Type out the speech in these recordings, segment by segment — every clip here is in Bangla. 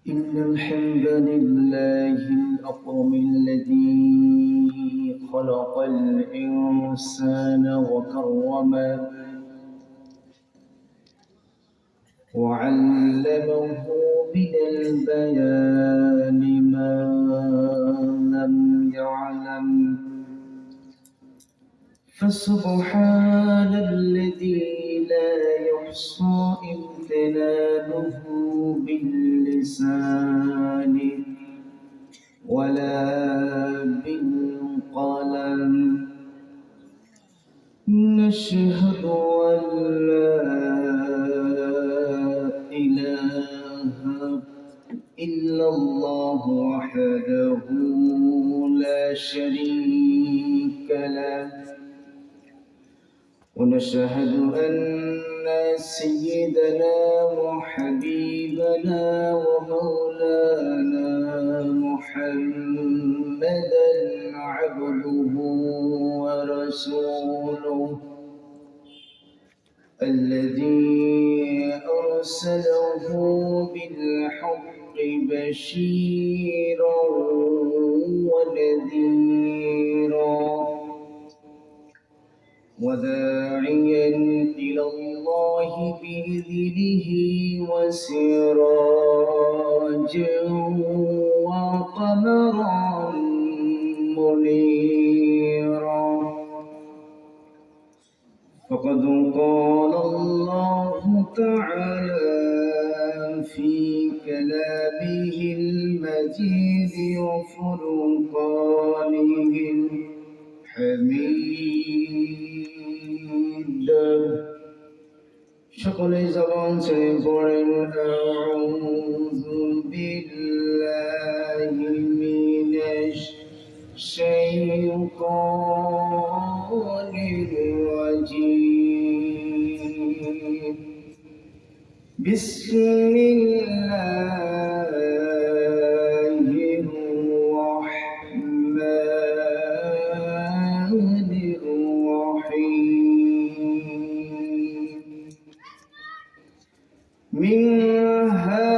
إن الحمد لله الأكرم الذي خلق الإنسان وكرمه وعلمه من البيان ما لم يعلم فسبحان الذي لا يحصى امتنانه باللسان ولا بالقلم نشهد أن لا إله إلا الله وحده لا شريك له ونشهد أن سيدنا وحبيبنا ومولانا محمدا عبده ورسوله الذي أرسله بالحق بشيرا ونذيرا وداعيا إلى الله بإذنه وسراجا وقمرا منيرا فقد قال الله تعالى في كلامه المجيد وفرقانه الحميد সকলে জবান ছেড়ে পড়েন আউযু বিল্লাহি মিনাশ শাইতানির রাজীম বিসমিল্লাহির রাহমানির রাহিম منها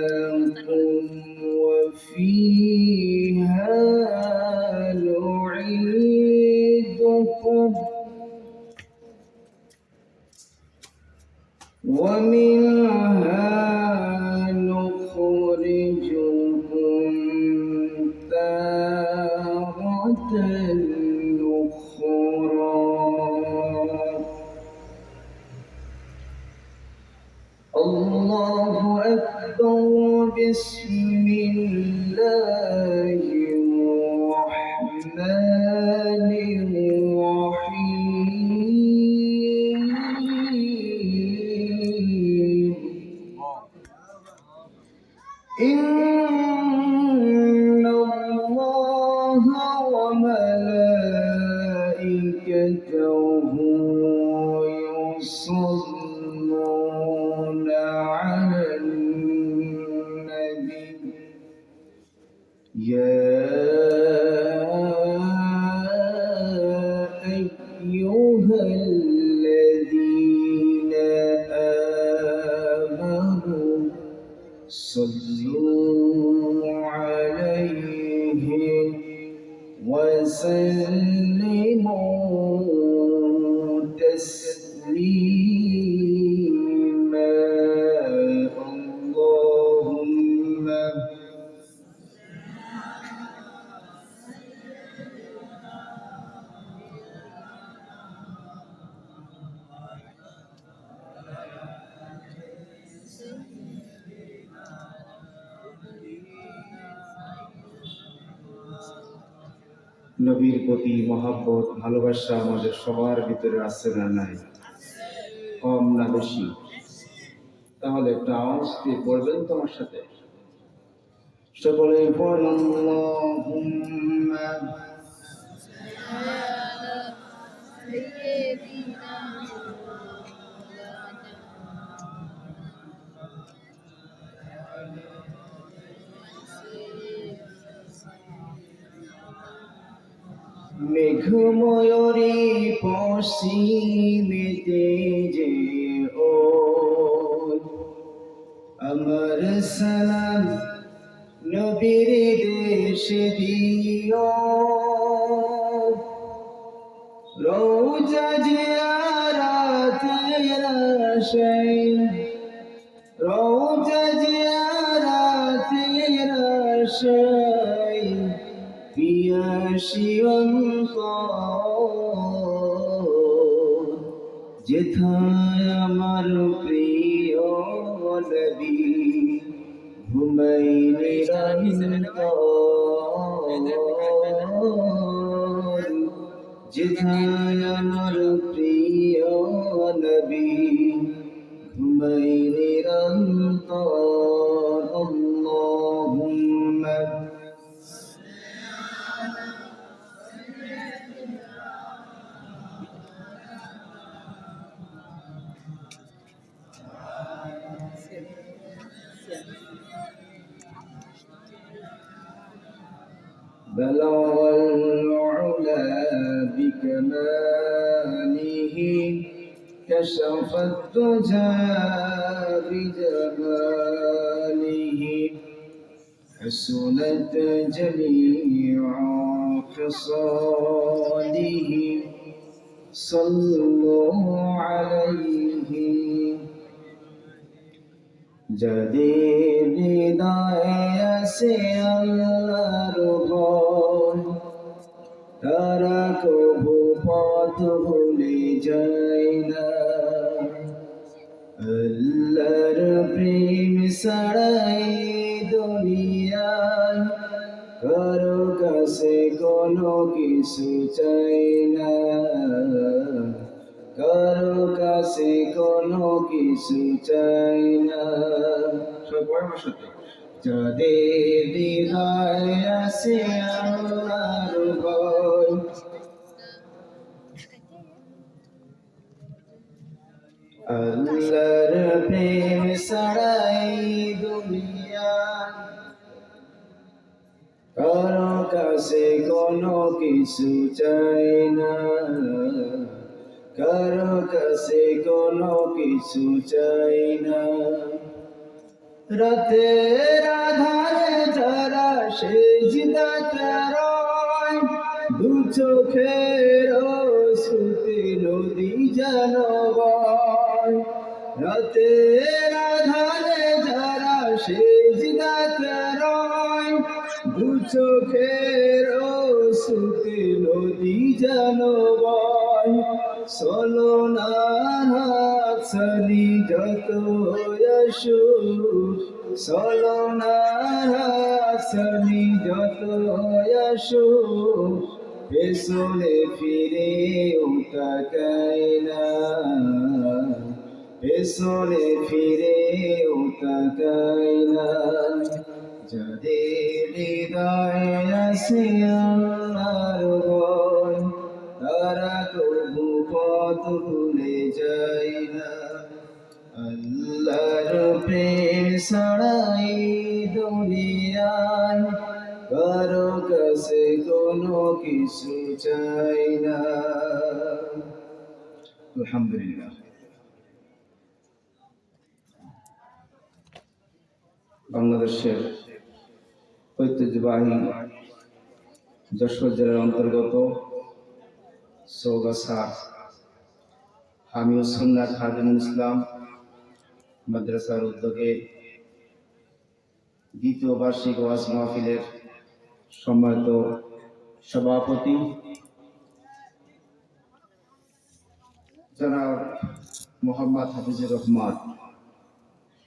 خلقناكم وفيها نعيدكم ومنها نخرجكم تارة أخرى الله أكبر بسم الله الرحمن الرحيم إن الله وملائكته يصلون على النبي يا أيها الذين آمنوا صلوا عليه وسلموا تسليما اللهم নবীর প্রতি মহব্বত ভালোবাসা আমাদের সবার ভিতরে আছে না নাই? কম না বেশি? তাহলে একটা আওয়াজ দিয়ে পড়বেন তোমার সাথে, সকলে পড়ুন আল্লাহুম্মা মেঘময়ূরী পশ্চিমেতে যে আমার সালাম নবীর দেশে দিও, রওজা জিয়ারাতের আশায়, রওজা জিয়ারাতের আশায় পিয়াসী অন্তর, যেথায় আমার প্রিয় নবী ঘুমাই নিরন্তর, যেথায় আমার প্রিয় নবী ঘুমাই নিরন্তর। আল্লাহুম্মা بلغ العلا بكماله، كشف الدجى بجماله، حسنت جميع خصاله، صلوا عليه। যাদের হৃদয়ে আছে আল্লাহর ভয়, তারা কবু পথ ভুলে যায় না। আল্লাহর প্রেম ছাড়াই দুনিয়ায় কারো কাছে কোনো কিছু চাই না, কারো কাছে কোনো কিছু চাই না। যাদের হৃদয়ে আছে আল্লাহর ভয়, আল্লাহর প্রেম ছাড়াই দুনিয়ায় কারো কাছে কোনো কিছু চাই না, কারো কাছে কোনো কিছু চাই না। রাতের আধারে যারা সিজদাতে রয়, দু চোখের অশ্রুতে নদী যেন বয়। রাতের আধারে যারা সিজদাতে রয়, দু চোখের অশ্রুতে নদী যেন বয়। সলনার হাত ছানি যত আসুক, সলনার হাত ছানি যত আসুক, পেছনে ফিরেও তাকাই না, পেছনে ফিরেও তাকাই না। যাদের হৃদয়ে আছে আল্লাহর ভয়, তারা কবু পথ ভুলে যায় না। আল্লাহর প্রেম ছাড়াই দুনিয়ায় কারো কাছে কোনো কিছু চাই না। আলহামদুলিল্লাহ। বাংলাদেশের ঐতিহ্যবাহী যশোর জেলার অন্তর্গত চৌগাছা হামিউস সুন্নাত খাদিমুল ইসলাম মাদ্রাসার উদ্যোগে দ্বিতীয় বার্ষিক ওয়াজ মাহফিলের সম্মানিত সভাপতি জনাব মোহাম্মদ হাফিজুর রহমান,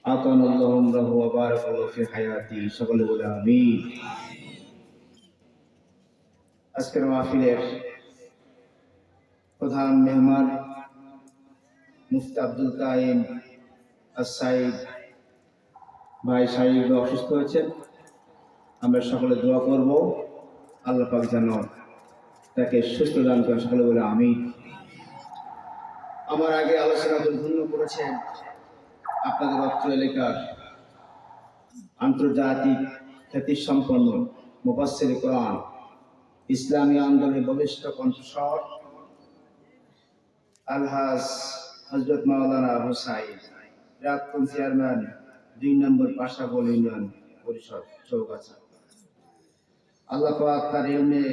আতানাল্লাহু লাহু ওয়া বারাকাল্লাহু ফি হায়াতি, সকলে বলে আমিন। আজকের মাহফিলের প্রধান মেহমান মুফতি আব্দুল কাইম আস-সাঈদ ভাই শারীরিক অসুস্থ হয়েছেন। আমরা সকলে দোয়া করব আল্লাহ পাক যেন তাকে সুস্থ দান করেন, সকলে বলে আমিন। আমার আগে আলোচনা ধন্য করেছেন আপনাদের অত্র এলাকার আন্তর্জাতিক খ্যাতিসম্পন্ন মুফাসসির কোরআন, ইসলামী আন্দোলনের বলিষ্ঠ কণ্ঠস্বর আলহাজ হযরত মাওলানা আবু সাঈদ, প্রাক্তন চেয়ারম্যান 2 নম্বর পাশাবল ইউনিয়ন পরিষদ চৌগাছা। আল্লাহ পাক তার ইলমে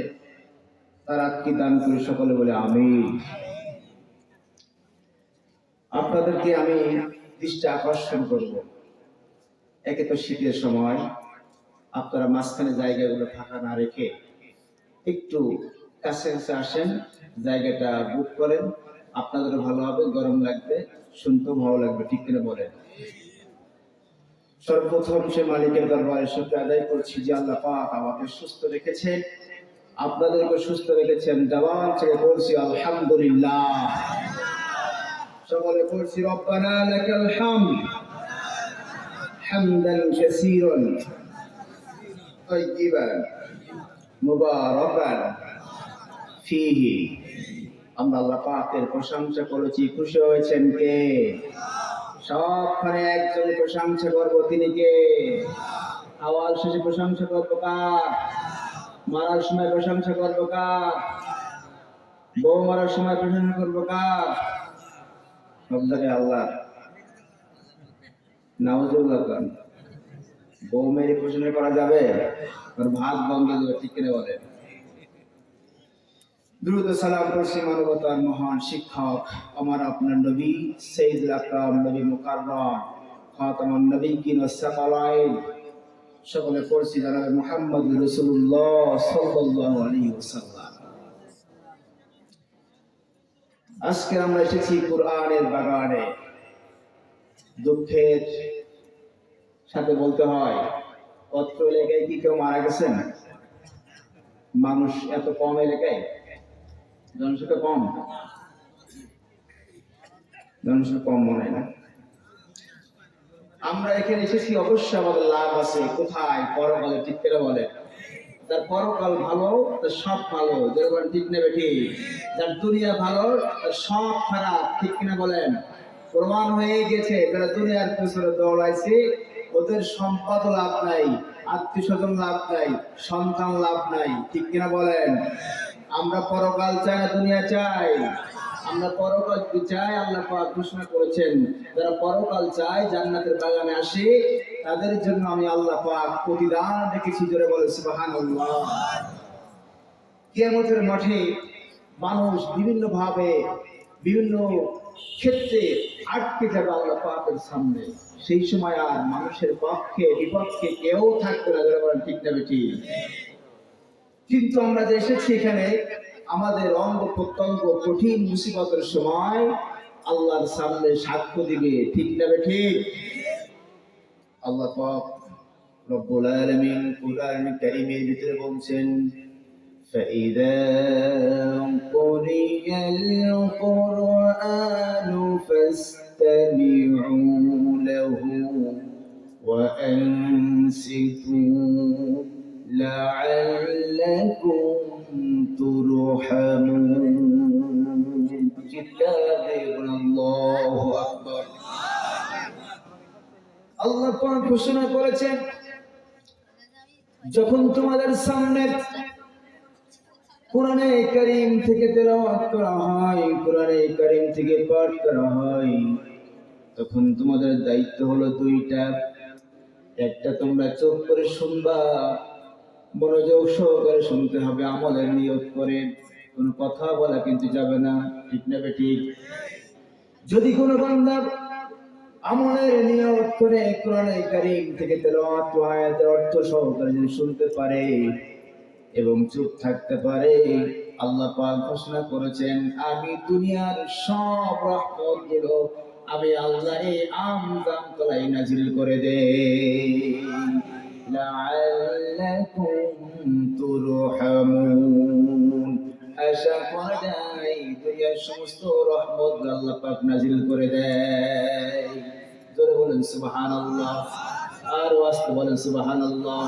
তারাক্কি দান করে সকলে বলে আমিন। আপনাদেরকে আমি দৃষ্টি আকর্ষণ করব, একে তো শীতের সময়, আপনারা মাঝখানে জায়গাগুলো ফাঁকা না রেখে একটু কাছে কাছে আসেন, জায়গাটা বুক করেন, আপনাদেরও ভালো হবে, গরম লাগবে, শুনতেও ভালো লাগবে, ঠিক কিনা বলেন? সর্বপ্রথম সে মালিকের দরবারে শুকরিয়া আদায় করছি যে আল্লাহ পাক আমাকে সুস্থ রেখেছেন, আপনাদেরকে সুস্থ রেখেছেন। জবান থেকে বলছি আলহামদুলিল্লাহ। সকলে বলছি রব্বানা লাকাল হামদ হামদান কাসীরান তাইয়িবান মুবারাকান ফীহি। আমরা আল্লাহ পাকের প্রশংসা করেছি, খুশি হয়েছেন কে? সবখানে একজন প্রশংসা করবো, তিনি কে? আওয়াজ শেষে প্রশংসা করবো কার? মারার সময় প্রশংসা করবো কার? বউ মারার সময় প্রশংসা করবো কার? সব জায়গায় আল্লাহ। নাউজুবিল্লাহ। বউ মেরে প্রশংসা করা যাবে? ভাত বন্ধ দেবে, ঠিক কিনা বলে? দ্রুত সালাম করছি মানবতার মহান শিক্ষক আমার আপনার নবী সাইয়্যিদুল আকরাম নবী মুকাররম খাতামুন নবিয়্যিন ওয়াস সাকালাইন, সকলে পড়ছি জনাবে মুহাম্মদ রাসূলুল্লাহ সাল্লাল্লাহু আলাইহি ওয়াসাল্লাম। আজকে আমরা এসেছি কোরআনের বাগানে। দুঃখের সাথে বলতে হয়, অত্র এলাকায় কি কেউ মারা গেছেন? মানুষ এত কম এলাকায়, জনসংখ্যা কম, জনসংখ্যা কম মনে হয় না। আমরা এখানে এসেছি, অবশ্যই আমাদের লাভ আছে। কোথায়? পরকালে, ঠিক করে বলে। যার পরকাল ভালো তার সব ভালো, যেরকম ঠিক নেবে ঠিক। যার দুনিয়া ভালো তার সব খারাপ, ঠিক কিনা বলেন? প্রমাণ হয়ে গেছে যারা দুনিয়ার পেছনে দৌড়াইছে ওদের সম্পদ লাভ নাই, আত্মীয় স্বজন লাভ নাই, সন্তান লাভ নাই, ঠিক কিনা বলেন? আমরা পরকাল চাই না দুনিয়া চাই? আমরা পরকাল চাই। আল্লাহ পাক ঘোষণা করেছেন যারা পরকাল চায় জান্নাতের বাগানে আসে, তাদের জন্য আমি আল্লাহ পাক প্রতিদান রেখেছি। জোরে বলে সুবহানাল্লাহ। কিয়ামতের মাঠে মানুষ বিভিন্ন ভাবে বিভিন্ন ক্ষেত্রে আটকে যাবে আল্লাহ পাকের সামনে। সেই সময় আর মানুষের পক্ষে বিপক্ষে কেউ থাকবে না, জোরে বলেন ঠিক না ঠিক? কিন্তু আমরা যে এসেছি এখানে, আমাদের অঙ্গ প্রত্যঙ্গ কঠিন মুসিবতের সময় আল্লাহর সামনে সাক্ষ্য দিবে, ঠিক না ঠিক? আল্লাহ পাক রব্বুল আলামিন কুরআনুল কারীমের ভিতরে বলছেন, فَإِذَا قُرِئَ الْقُرْآنُ فَاسْتَمِعُوا لَهُ وَأَنصِتُوا لَعَلَّكُمْ تُرْحَمُونَ। আল্লাহু আকবার। আল্লাহ পাক ঘোষণা করেছেন, যখন তোমাদের সামনে কোরআনে কারীম থেকে তেলাওয়াত করা হয়, কোরআনে কারীম থেকে পাঠ করা হয়, তখন তোমাদের দায়িত্ব হলো দুইটা। একটা, তোমরা চুপ করে শুনবা, মনোযোগ সহকারে শুনতে হবে, আমলের নিয়ত করে, কোনো কথা বলা কিন্তু যাবে না, ঠিক না ঠিক? যদি কোনো বান্দা আমলের নিয়ত করে কোরআনে কারীম থেকে তেলাওয়াত আয়াতের অর্থ সহকারে যদি শুনতে পারে এবং চুপ থাকতে পারে, আল্লাহ পাক ঘোষণা করেছেন, আমি দুনিয়ার সব রহমতগুলো আমি আল্লাহর আমজাম তলায় নাজিল করে দেই, লাআল্লাকুম তুরহামুন। আশা করা যায় দুনিয়ার সমস্ত রহমত আল্লাহ পাক নাজিল করে দেয়। জোরে বলেন সুবহানাল্লাহ। আর ওয়াস্তে বলেন সুবহানাল্লাহ।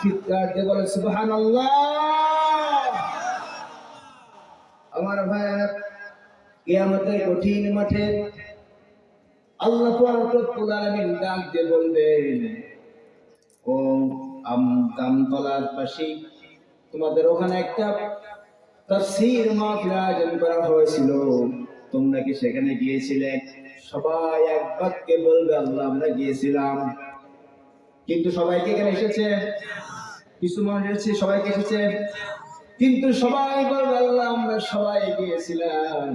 চিৎকার দিয়ে বলেন সুবহানাল্লাহ। আমার ভাইয়েরা, কিয়ামতের কঠিন মাঠে আল্লাহ পাক রব্বুল আলামিন ডাক দিয়ে বলবেন, ও আমদামতলার পাশে তোমাদের ওখানে একটা তাফসীর মাহফিল আয়োজন করা হয়েছিল, তোমরা কি সেখানে গিয়েছিলে? সবাই এক বাক্যে বলবে আল্লাহ আমরা গিয়েছিলাম। কিন্তু সবাইকে এখানে এসেছে, কিছু মানুষ এসেছে, সবাইকে এসেছে, কিন্তু সবাই বলবে আল্লাহ আমরা সবাই গিয়েছিলাম।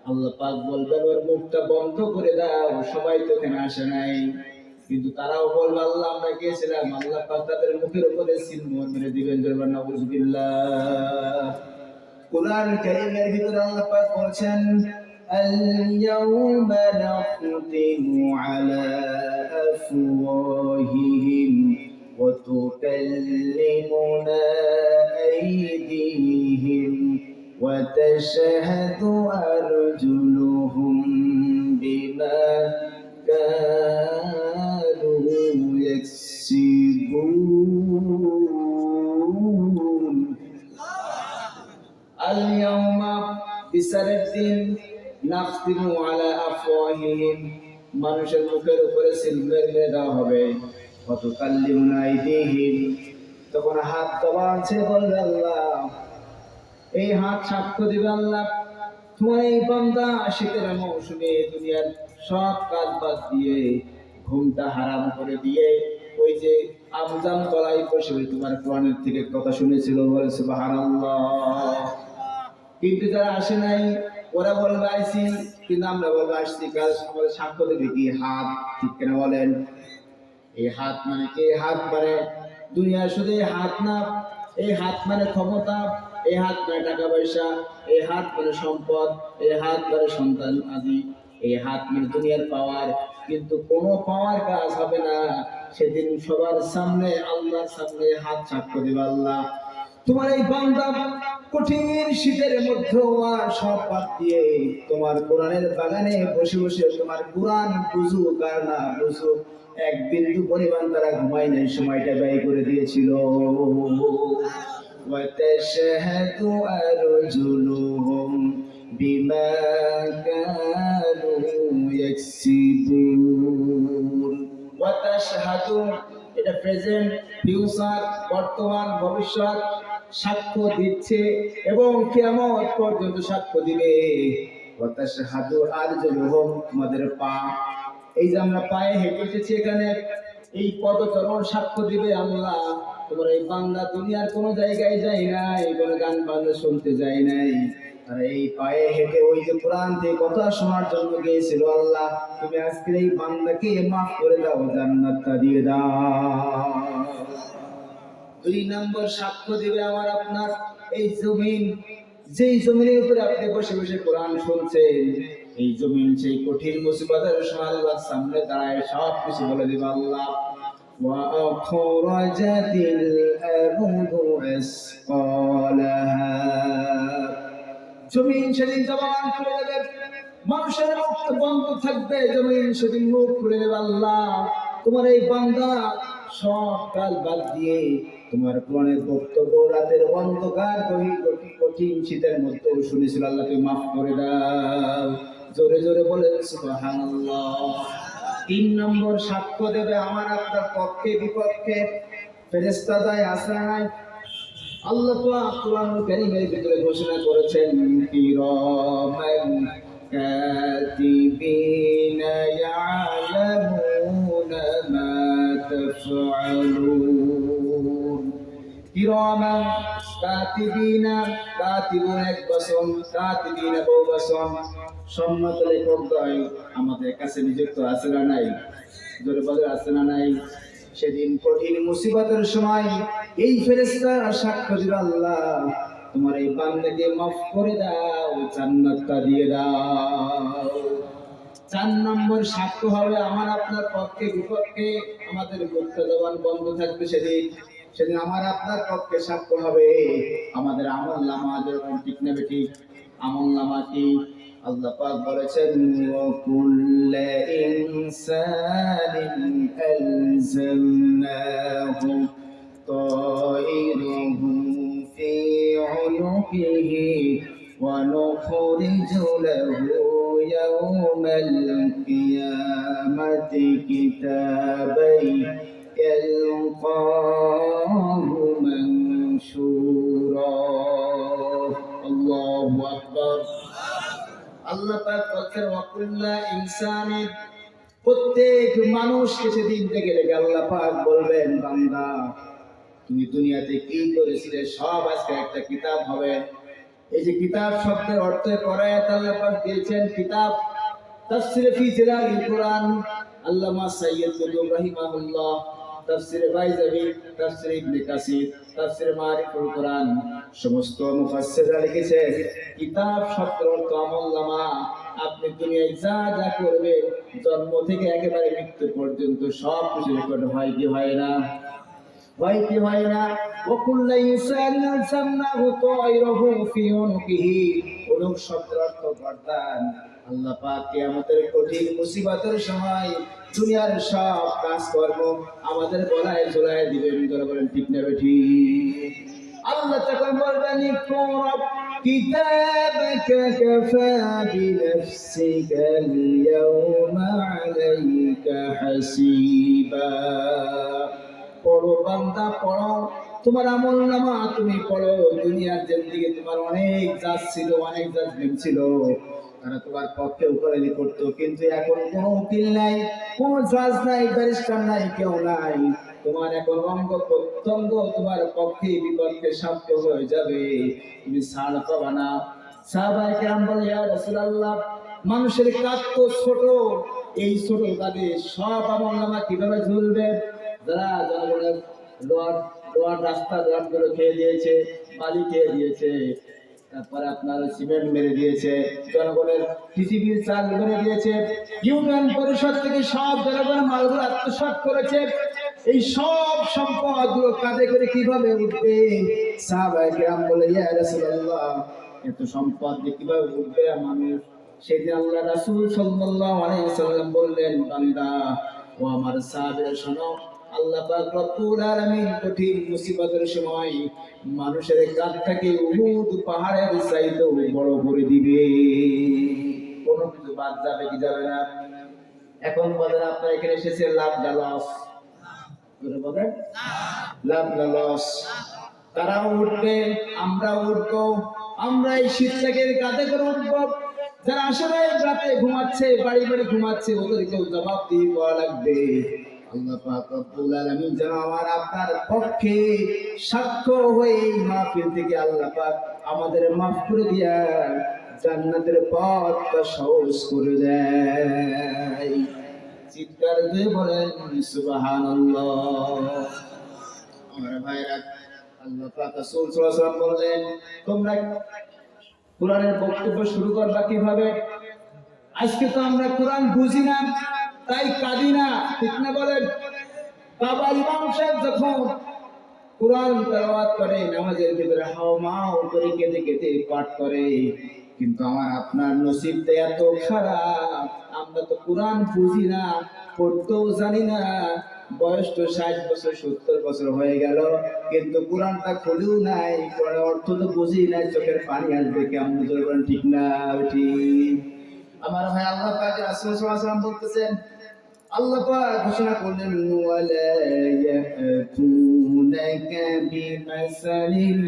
আল্লাহ পাক বলবে ওর মুখটা বন্ধ করে দাও, সবাই তো এখানে আসে নাই। কিন্তু তারাও বলবে আল্লাহ আমরা গিয়েছিলাম। আল্লাহ পাক তাদের মুখের উপরে সিলমোহর মেরে দিবেন। জোরে নাউযুবিল্লাহ। কুরআন কারীমের ভিতরে আল্লাহ পাক বলেছেন اليوم نختم على أفواههم وتكلمنا أيديهم وتشهد أرجلهم بما كانوا يكسبون اليوم বিচারের দিন নাখতিমু আলা আফওয়াহিহিম, মানুষের মুখের উপরে সিলভার মেরে দেওয়া হবে। ওয়াতুকাল্লিমুনা আইদিহিম, তখন হাত জবান ছেড়ে বলবে আল্লাহ, এই হাত সাক্ষ্য দিবে আল্লাহ তোমার এই বান্দা শীতের মৌসুমে দুনিয়ার সব কাজ বাদ দিয়ে ঘুমটা হারাম করে দিয়ে ওই যে আমজাম গলায় বসে তোমার কোরআনের থেকে কথা শুনেছিল, বলে সুবহানাল্লাহ। কিন্তু যারা আসে নাই ওরা বলবে আইসি, কিন্তু আমরা বলবো আসছি কাজ। আমাদের সাক্ষ্য দেবে কি? হাত। ঠিক কেন বলেন? এই হাত মানে কি? হাত মানে দুনিয়া শুধু এই হাত না, এই হাত মানে ক্ষমতা, এই হাত মানে টাকা পয়সা, এই হাত মানে সম্পদ, এই হাত মানে সন্তান আদি, এই হাত মানে দুনিয়ার পাওয়ার। কিন্তু কোনো পাওয়ার কাজ হবে না সেদিন সবার সামনে, আল্লাহর সামনে হাত সাক্ষ্য দেবে আল্লাহ তোমার এই বান্দা কঠিন শীতের মধ্যেও আর সব বাদ দিয়ে তোমার কোরআনের বাগানে বসে বসে তোমার কোরআন বুঝুক আর না বুঝুক এক বিন্দু পরিমাণ তারা ঘুমাই নাই, সময়টা ব্যয় করে দিয়েছিল। وتشهد أرجلهم بما كانوا يكسبون وتشهد, এটা প্রেজেন্ট, ফিউচার, বর্তমান, ভবিষ্যৎ সাক্ষ্য দিচ্ছে এবং কিয়ামত পর্যন্ত সাক্ষ্য দিবে। ওয়াতাশহাদু আরজুলুহুম, তোমাদের পা, এই যে আমরা পায়ে হেঁটে এসেছি এখানে, এই পদচরণ সাক্ষ্য দিবে আল্লাহ তোমার এই বান্দা দুনিয়ার কোনো জায়গায় যায় নাই, কোনো গান বাজনা শুনতে যায় নাই, আর এই পায়ে হেঁটে ওই যে কোরআন থেকে কথা শোনার জন্য গিয়েছিল। আল্লাহ তুমি আজকের এই বান্দাকে মাফ করে দাও, জান্নাতটা দিয়ে দাও। দুই নম্বর সাক্ষ্য দিবে আমার আপনার এই জমিন, যেই জমিনের উপরে আপনি বসে বসে কোরআন শুনছেন, এই জমিন সেই কঠিন মুসিবতের সময় আল্লাহর সামনে দাঁড়ায় সব কিছু বলে দিবে আল্লাহ। وأخرجت الأرض أثقالها, জমিন সেদিন জবান খুলে দেবে, মানুষের মুখ বন্ধ থাকবে, জমিন সেদিন মুখ খুলে দেবে আল্লাহ তোমার এই বান্দা সব কাজ বাদ দিয়ে তোমার কোরআনের বক্তব্য রাতের অন্ধকার কঠিন শীতের মধ্যেও শুনেছিল, আল্লাহ তুমি মাফ করে দাও। জোরে জোরে বলেন সুবহানাল্লাহ। তিন নম্বর সাক্ষ্য দেবে আমার আপনার পক্ষে বিপক্ষে ফেরেশতা যায় আসে নাই। আল্লাহ পাক কোরআনুল কারীমের ভিতরে ঘোষণা করেছেন কিরামান কাতিবিনা ইয়ালামুনা মা তাফআলুন। কিরামান কাতিবিনা, কাতিবুন এক বচন, কাতিবিনা বহু বচন। সম্মত লেখকদ্বয় আমাদের কাছে নিযুক্ত আছে না নাই? জোরে বলে আছে না নাই? সেদিন কঠিন মুসিবতের সময় এই ফেরেশতা সাক্ষ্য দিবে আল্লাহ তোমার এই বান্দাকে মাফ করে দাও, জান্নাতটা দিয়ে দাও। চার নম্বর সাক্ষ্য হবে আমার আপনার পক্ষে বিপক্ষে, আমাদের মুক্ত জবান বন্ধ থাকবে সেদিন। সেদিন আমার আপনার পক্ষে সাক্ষ্য হবে আমাদের আমলনামা, যেরকম ঠিক নেবে ঠিক আমলনামা কি? আল্লাহ পাক বলেছেন ওয়াকুল্লু ইনসানিন আলজামনাহু তাইরুহু ফি উনুকিহি ওয়া নুখরিজু লাহু ইয়াওমাল কিয়ামাতি কিতাবান ইয়ালকাহু মানশুরা। আল্লাহু আকবার। আল্লাহ আল্লাহ পাক বলেন ওয়াকুল্লা ইনসানি, প্রত্যেক মানুষকে সেদিন থেকে রেখে আল্লাহ পাক বলবেন বান্দা তুমি দুনিয়াতে কি করেছিলে সব আজকে একটা কিতাব হবে। এই যে কিতাব শব্দের অর্থ করায়াত আল্লাহ পাক দিয়েছেন কিতাব। তাফসীর ফি জিলালিল কোরআন আল্লামা সাইয়্যিদ কুতুব রাহিমাহুল্লাহ, তাফসীর বাইজাবি, তাফসীর ইবনে কাসির, তাফসীর মারিফুল কোরআন সমস্ত মুফাসসিররা লিখেছেন কিতাব শব্দের অর্থ আমলনামা। আপনি দুনিয়ায় যা যা করবে জন্ম থেকে একেবারে মৃত্যু পর্যন্ত সব কিছু রেকর্ড হয় কি হয় না? হয় কি হয় না? ওয়াকুল্লা ইনসানিন আলজামনাহু তায়রাহু ফি উনকিহি, উনুক শব্দের অর্থ গর্দান। আল্লাহ পাক কিয়ামতের কঠিন মুসিবতের সময় দুনিয়ার সব কাজকর্ম আমাদের গলায় ঝুলায় দিবেন। যারা বলেন ঠিক না বেঠিক? আল্লাহ তখন বলবেন ইকরা কিতাবাকা কাফা বিনাফসিকা আল-ইয়াওমা আলাইকা হাসিবা। পড়ো বান্দা পড়ো, তোমার আমলনামা তুমি পড়ো। দুনিয়ার জিন্দেগি তোমার অনেক জাজ ছিল, অনেক জাজমেন্ট ছিল, তারা তোমার পক্ষে উকিলাতি করতো, কিন্তু এখন কোনো উকিল নাই, কোনো জাজ নাই, ব্যারিস্টার নাই, কেউ নাই। তোমার এখন অঙ্গ প্রত্যঙ্গ তোমার পক্ষে বিপক্ষে সাক্ষ্য হয়ে যাবে, তুমি ছাড় পাবা না। সাহাবায়ে কেরাম বলে ইয়া রাসূলুল্লাহ, মানুষের কাজ তো ছোট, এই ছোট কাজে সব আমলনামা কিভাবে ঝুলবে? যারা জনগণের রড রাস্তা রডগুলো খেয়ে দিয়েছে, বালি খেয়ে দিয়েছে, তারপরে আপনার সিমেন্ট মেরে দিয়েছে, জনগণের টিসিবির চাল মেরে দিয়েছে, ইউনিয়ন পরিষদ থেকে সব জনগণের মালগুলো আত্মসাৎ করেছে, এই সব সম্পদগুলো কাঁধে করে কিভাবে উঠবে? সাহাবায়ে কেরাম বলে ইয়া রাসূলুল্লাহ, এত সম্পদ দিয়ে কিভাবে উঠবে মানুষ? সেদিন আল্লাহ রাসূল সাল্লাল্লাহু আলাইহি ওয়াসাল্লাম বললেন বান্দা ও আমার সাহাবীরা শোনো, আল্লাহ পাক রব্বুল আলামিন কঠিন মুসিবতের সময় মানুষের কাঁধটাকে উহুদ পাহাড়ের চাইতে বড় করে দিবে। কোনো কিছু বাদ যাবে কি যাবে না? এখন বলেন আপনারা এখানে এসেছে লাভ না লস? বলেন লাভ না লস? তারাও উঠবে, আমরাও উঠবো, আমরা এই শীতটাকে কাঁধে করে উঠবো। যারা আসলে রাতে ঘুমাচ্ছে, বাড়ি বাড়ি ঘুমাচ্ছে, ওদেরকেও জবাব দিয়ে দেওয়া লাগবে। আল্লাহ পাক রব্বুল আলামিন যেন আমার আপনার পক্ষে সাক্ষ্য হয়ে এই মাহফিল থেকে আল্লাহ পাক আমাদের মাফ করে দিয়া জান্নাতের পথটা সহজ করে দেয়। চিৎকার দিয়ে বলেন সুবহানাল্লাহ। আমার ভাইরা, আল্লাহ পাক রাসূল সাল্লাল্লাহু আলাইহি ওয়াসাল্লাম বললেন তোমরা কোরআনের বক্তব্য শুরু করবা কিভাবে? আজকে তো আমরা কোরআন বুঝি না, তাই কাঁদি না, ঠিক না বলেন? বাবা ইমাম সাহেব যখন কোরআন তেলাওয়াত করে নামাজের ভিতরে হাওমাও করে কেঁদে কেঁদে পাঠ করে, কিন্তু আমার আপনার নসিবটা এত খারাপ, আমরা তো কোরআন বুঝি না, পড়তেও জানি না। বয়স তো 60 বছর 70 বছর হয়ে গেল, কিন্তু কোরআনটা খুলেও নাই, কোরআনের অর্থ তো বুঝি নাই, চোখের পানি আসবে কেমন করে বলেন? ঠিক না ঠিক? আমার ভাই আল্লাহ পাক রাসূল সাল্লাল্লাহু আলাইহি ওয়াসাল্লাম বলতেছেন, আল্লাহ পাক ঘোষণা করলেন ওয়ালা ইয়াতুনাকা বিমাসালিন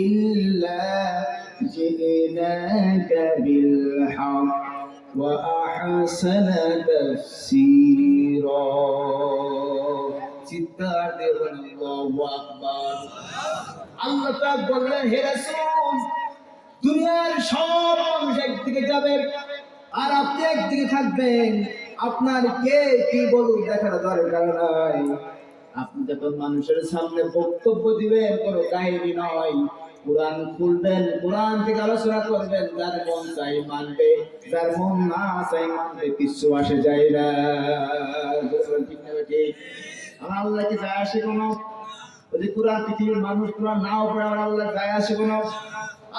ইল্লা জিনাকা বিল হক ওয়া আহসানা তাফসীরা। চিৎকার দিয়ে বলেন আল্লাহু আকবার। আল্লাহ পাক বললেন হে রাসূল, দুনিয়ার সব মানুষ একদিকে যাবে আর আপনি একদিকে থাকবেন, আপনার কে কি বলুক দেখার দরকার নাই। আপনি যখন মানুষের সামনে বক্তব্য দিবেন, কোনো কাহিনী নয়, কোরআন খুলবেন, কোরআন থেকে আলোচনা করবেন, যার মন চাই মানবে, যার মন না চাই মানবে, কিছু আসে যায় না। ঠিক না ঠিক? আমার আল্লাহ কি যায় আসে কোনো? ওই কোরআন পৃথিবীর মানুষ কোরআন নাও পড়ে আমার আল্লাহ যায় আসে কোনো?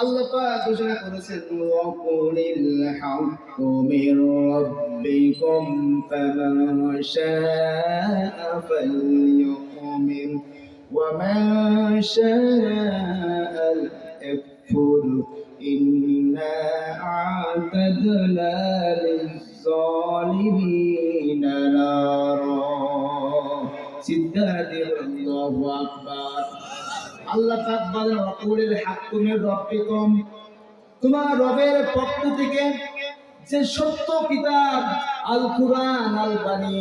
আল্লাহ পাক ঘোষণা করেছেন ওয়াকুলিল হাক্কু মির রাব্বিকুম ফামান শাআ ফালইউমিন ওয়া মান শাআ লিয়াকফুর ইন্না আ'তাদনা লিয-যালিমিনা নারা। চিৎকার দিয়ে আল্লাহু আকবার। আল্লাহ পাক বলেন ওয়াকুলিল হাক্কু মির রাব্বিকুম, তোমার রবের পক্ষ থেকে যে সত্য কিতাব আল কুরআন আল বানী,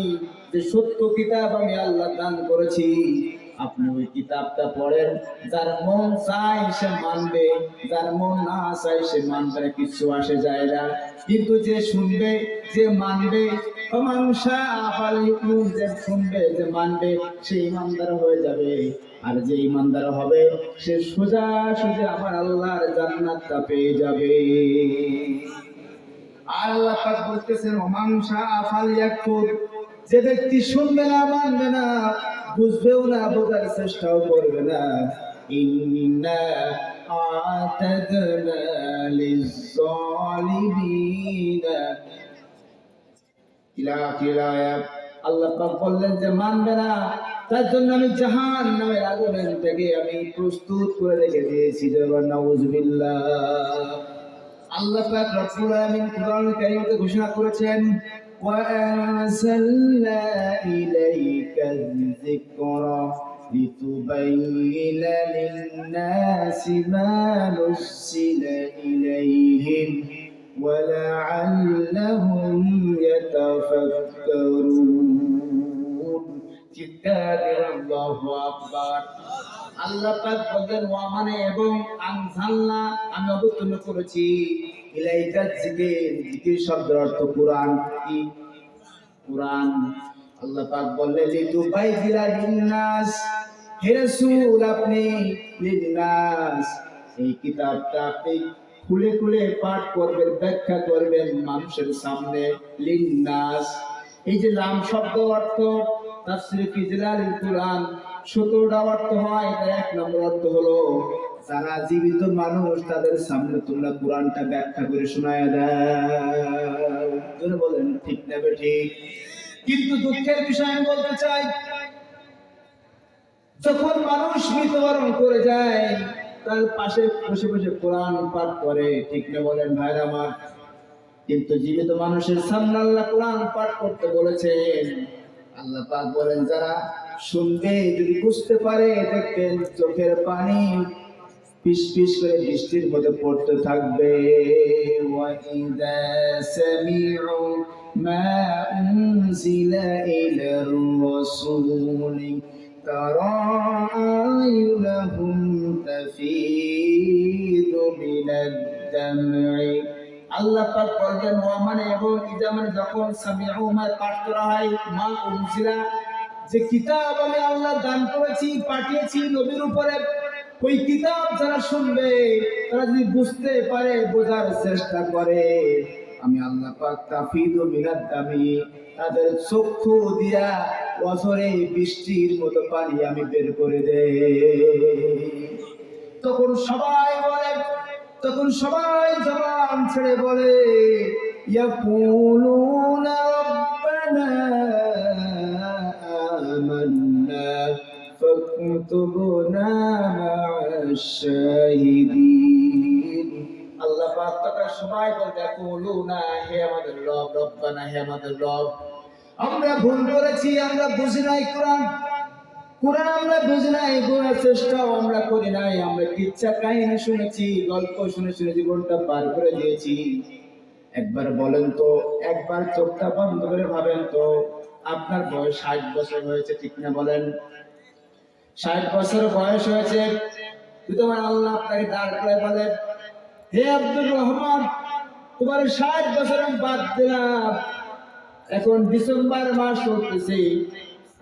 যে সত্য কিতাব আমি আল্লাহ দান করেছি, আপনি ওই কিতাবটা পড়েন। যার মন চায় সে মানবে, যার মন না চায় সে মানবে না, কিছু আসে যায় না। কিন্তু যে শুনবে, যে মানবে, যে শুনবে, যে মানবে, সে ইমানদার হয়ে যাবে। আর যে ইমানদার হবে সে সোজা সোজা আমার আল্লাহর জান্নাতটা পেয়ে যাবে। আল্লাহ পাক বলতেছেন ওমাংসা আফাল ইয়াকফুর, যে ব্যক্তি শুনবে না, মানবে না, বুঝবেও না, বোঝার চেষ্টাও করবে না, ইন্না আ'তাদনা লিয-যালিমিনা ইলা আখিরায়াত। আল্লাহ পাক বললেন যে মানবে না, তার জন্য আমি জাহান্নামের আগুনের থেকে আমি প্রস্তুত করে রেখে দিয়েছি। নাউযুবিল্লাহ। আল্লাহ পাক রব্বুল আলামিন কুরআনুল কারীমে ঘোষণা করেছেন ওয়া আনজালনা ইলাইকা যিকরা লিতুবাইয়িনা লিন-নাসি মা নুসিলা ইলাইহিম ওয়া লা'আল্লাহুম ইয়াতাফাক্কারুন। চিৎকার করে আল্লাহু আকবার। আল্লাহ পাক বলেন ওয়া মানে এবং আনজালনা আমি অবতীর্ণ করেছি ইলাইকা যিকির, যিকির শব্দের অর্থ কুরআন। কি কুরআন? আল্লাহ পাক বললেন লিতুবাইয়িনা লিন-নাস, হে রাসূল আপনি লিন-নাস এই কিতাবটা আপনি খুলে খুলে পাঠ করবেন, ব্যাখ্যা করবেন মানুষের সামনে। লিন-নাস এই যে লাম শব্দ অর্থ তাফসীরে ফি জিলালিল কুরআন 17টা অর্থ হয়। এর এক নম্বর অর্থ হলো যারা জীবিত মানুষ তাদের সামনে তোমরা কুরআনটা ব্যাখ্যা করে শোনায়া দাও। জোরে বলেন ঠিক না ঠিক? কিন্তু দুঃখের বিষয় আমি বলতে চাই, যখন মানুষ মৃত্যুবরণ করে যায় তার পাশে বসে বসে কোরআন পাঠ করে, ঠিক না বলেন ভাইরা আমার? কিন্তু জীবিত মানুষের সামনে আল্লাহ কোরআন পাঠ করতে বলেছেন। আল্লাহ পাক বলেন যারা শুনবে, যদি বুঝতে পারে, দেখবেন চোখের পানি পিস পিস করে বৃষ্টির মধ্যে পড়তে থাকবে। ওয়া ইযা সামি'ু মা উনজিলা ইলার রাসূলি তারা আয়ুনাহুম তাফীদু মিনাদ দাম'i। আল্লাহ পাক বলেন ওয়া মানে এবং ইযা মানে যখন সামি'ু মা পাঠ করা হয়, মা উনজিলা যে কিতাব আমি আল্লাহ দান করেছি, পাঠিয়েছি নবীর উপরে, ওই কিতাব যারা শুনবে, তারা যদি বুঝতে পারে, বোঝার চেষ্টা করে, আমি আল্লাহ পাক তাফীদু মিনাদ দামি তাদের চক্ষু দিয়া অঝরে বৃষ্টির মতো পানি আমি বের করে দেই। তখন সবাই বলে, তখন সবাই জবান ছেড়ে বলে ইয়াকুলুনা রাব্বানা আমান্না ফাকতুবনা মা'আশ শাহিদিন। আল্লাহ পাক তখন সবাই বলে ইয়াকুলুনা হে আমাদের রব, রব্বানা হে আমাদের রব, আমরা ভুল করেছি, আমরা বুঝি নাই কোরআন, কোরআন আমরা বুঝি নাই, বোঝার চেষ্টাও আমরা করি নাই, আমরা কিচ্ছা কাহিনী শুনেছি, গল্প শুনে শুনে জীবনটা পার করে দিয়েছি। একবার বলেন তো, একবার চোখটা বন্ধ করে ভাবেন তো, আপনার বয়স 60 বছর হয়েছে, ঠিক না বলেন? 60 বছর বয়স হয়েছে, তোমার আল্লাহ আপনাকে দাঁড় করে বলে হে আব্দুর রহমান, তোমার 60 বছর আমি বাদ দিলাম, এখন ডিসেম্বর মাস চলতেছে,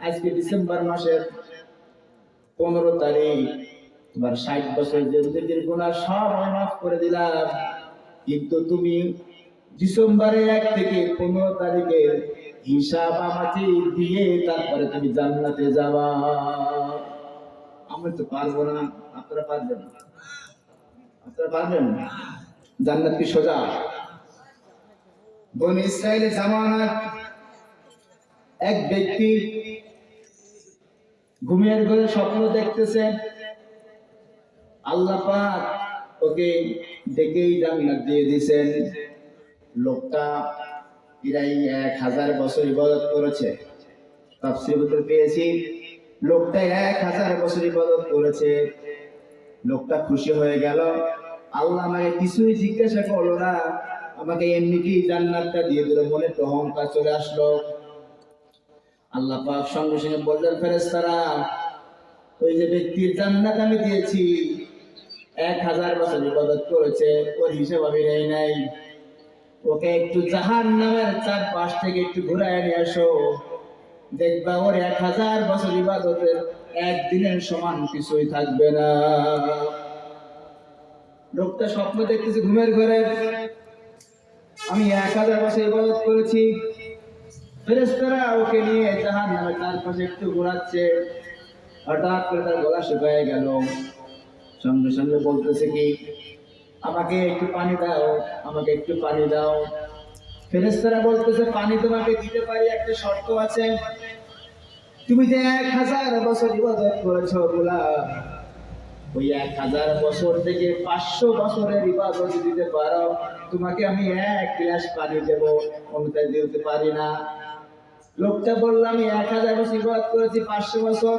আজকে ডিসেম্বর মাসের 15 তারিখ, তোমার 60 বছর জিন্দেগির গুনাহ সব আমি মাফ করে দিলাম, কিন্তু তুমি ডিসেম্বরের 1 থেকে 15 তারিখের হিসাব আমাকে দিয়ে তারপরে তুমি জান্নাতে যাবা। আমরা তো পারবো না, আপনারা পারবেন? আপনারা পারবেন? জান্নাত কি সোজা? বনি ইসরাইলের জামানাত এক ব্যক্তি ঘুমের ঘরে স্বপ্ন দেখতেছে, আল্লাহ পাক ওকে ডেকেই জান্নাত দিয়ে দিয়েছেন। লোকটা প্রায় 1000 বছর ইবাদত করেছে, তাফসীরে পেয়েছি লোকটা 1000 বছর ইবাদত করেছে। লোকটা খুশি হয়ে গেল, আল্লাহ আমাকে কিছুই জিজ্ঞাসা করলো না, আমাকে এমনিতেই জান্নাতটা দিয়ে দিল, মনে একটু অহংকার চলে আসলো। আল্লাহ পাক সঙ্গে সঙ্গে বললেন, ফেরেশতারা, ওই যে ব্যক্তির জান্নাত আমি দিয়েছি, 1000 বছর ইবাদত করেছে, ওর হিসাব আমি নেই নাই, ওকে একটু জাহান্নামের চারপাশ থেকে একটু ঘুরায় নিয়ে আসো, দেখবা ওর 1000 বছর ইবাদতের একদিনের সমান কিছুই থাকবে না। লোকটা স্বপ্ন দেখতেছে ঘুমের ঘরে, আমি 1000 বছর ইবাদত করেছি। ফেরেশতারা ওকে নিয়ে জাহান্নামের চারপাশে একটু ঘোরাচ্ছে, হঠাৎ করে তার গলা শুকিয়ে গেল। সঙ্গে সঙ্গে বলতেছে কি, আমাকে একটু পানি দাও, আমাকে একটু পানি দাও। ফেরেশতারা বলতেছে, পানি তোমাকে দিতে পারি, একটা শর্ত আছে। তুমি যে 1000 বছর ইবাদত করেছো গোলাম, ওই 1000 বছর থেকে 500 বছরের ইবাদত দিতে পারো, তোমাকে আমি 1 গ্লাস পানি দেব, অন্যথায় দিতে পারি না। লোকটা বলল, আমি 1000 বছর ইবাদত করেছি, 500 বছর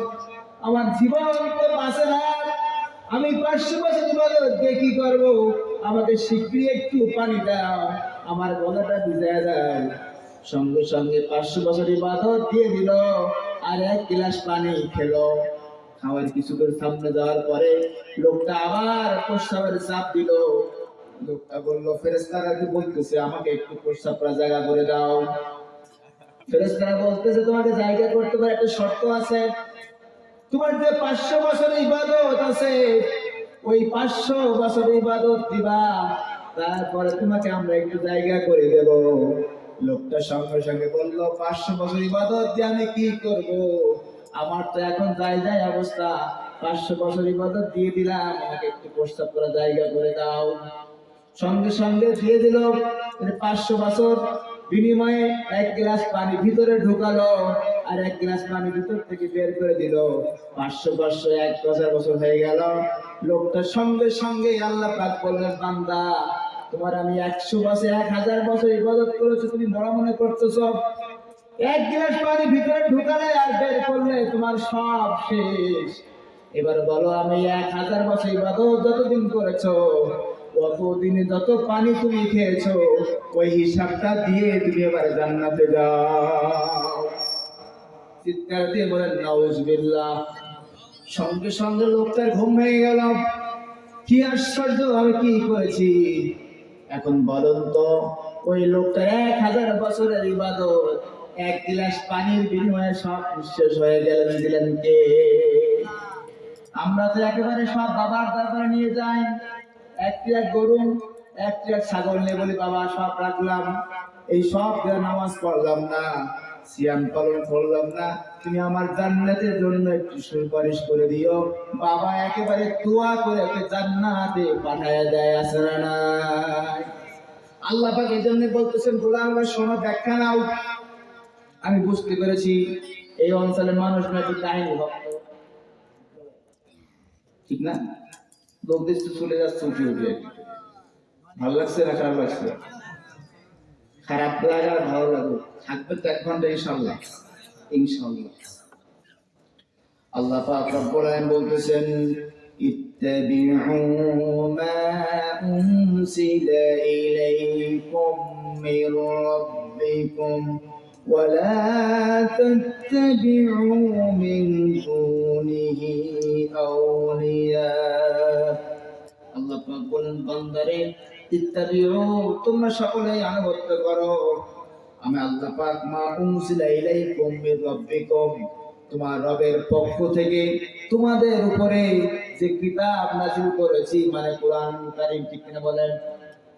আমার জীবন তো বাঁচে না, আমি 500 বছর ইবাদত দিয়ে কি করবো? আমাকে শীঘ্রই একটু পানি দাও, আমার গলাটা ভিজায় দাও। সঙ্গে সঙ্গে 500 বছর ইবাদত দিয়ে দিল, আর 1 গ্লাস পানি খেলো। খাওয়ার কিছুক্ষণ সামনে যাওয়ার পরে লোকটা আবার প্রস্রাবের চাপ দিল। লোকটা বলল, ফেরেশতারা কি বলতেছে, আমাকে একটু প্রস্রাব করার জায়গা করে দাও। ফেরেশতারা বলতেছে, তোমাকে জায়গা করতে পারে, একটা শর্ত আছে। তোমার যে 500 বছর ইবাদত আছে, ওই 500 বছর ইবাদত দিবা, তারপরে তোমাকে আমরা একটু জায়গা করে দেব। লোকটা সঙ্গে সঙ্গে বলল, 500 বছর ইবাদত দিয়ে আমি কি করব? আমার তো এখন যায় অবস্থা, 500 বছর ইবাদত দিয়ে দিলাম, আমাকে একটু প্রস্তাব করা জায়গা করে দাও। সঙ্গে সঙ্গে দিয়ে দিল। 500 বছর বিনিময়ে 1 গ্লাস পানি ভিতরে ঢুকালো, আর 1 গ্লাস পানি ভিতর থেকে বের করে দিল। 500 500 1000 বছর হয়ে গেল। লোকটা সঙ্গে সঙ্গে আল্লাহ পাক বললেন, বান্দা, তোমার আমি 100 বছর 1000 বছর ইবাদত করেছি, তুমি বড় মনে করতেছো? 1 গ্লাস পানি ভিতরে ঢুকালে আর বের করলে তোমার সব শেষ। এবার বলো, আমি 1000 বছর ইবাদত যতদিন করেছো, কতদিনে যত পানি তুমি খেয়েছো, ওই হিসাবটা দিয়ে তুমি এবার জান্নাতে যাও। চিৎকার দিয়ে বলেন নাউজুবিল্লাহ। সঙ্গে সঙ্গে লোকটার ঘুম ভেঙে গেল। কি আশ্চর্য, আমি কি করেছি? এখন বলুন তো, ওই লোকটার 1000 বছরের ইবাদত 1 গ্লাস পানির বিনিময়ে সব নিঃশেষ হয়ে দিলেন কে? আমরা তো একেবারে সব বাবার দরবারে নিয়ে যাই, একটি এক গরু, একটি এক ছাগল নিয়ে বলি, বাবা সব রাখলাম, এই সব নামাজ পড়লাম না, সিয়াম পালন করলাম না, তুমি আমার জান্নাতের জন্য একটু সুপারিশ করে দিও। বাবা একেবারে দোয়া করে ওকে জান্নাতে পাঠায় দেয়, আছে না নাই? আল্লাহ পাক এই জন্য বলতেছেন, গোলাম আমার শোনো, ব্যাখ্যা নাও। আমি বুঝতে পেরেছি এই অঞ্চলের মানুষ নাকি কাহিনী ভক্ত, ঠিক না? লোক দেশ তো চলে যাচ্ছে উঠে উঠে। ভালো লাগছে না খারাপ লাগছে? খারাপ লাগা ভালো লাগবে, থাকবে তো 1 ঘন্টা ইনশাআল্লাহ। ইনশাআল্লাহ আল্লাহ পাক রব্বুল আলামিন বলতেছেন, ইত্তাবিউ মা উনসিলা ইলাইকুম মির রাব্বিকুম ওয়া লা তাত্তাবিউ মিন দুনিহি আউলিয়া। আল্লাহ পাক বলেন, বান্দারে, ইত্তাবিউ, তোমরা সকলেই আনুগত্য করো, আমি আল্লাহ পাক মা উনসিলা ইলাইকুম মির রাব্বিকুম, তোমার রবের পক্ষ থেকে তোমাদের উপরে যে কিতাব নাযিল করেছি, মানে কোরআন কারীম, ঠিক কিনা বলেন?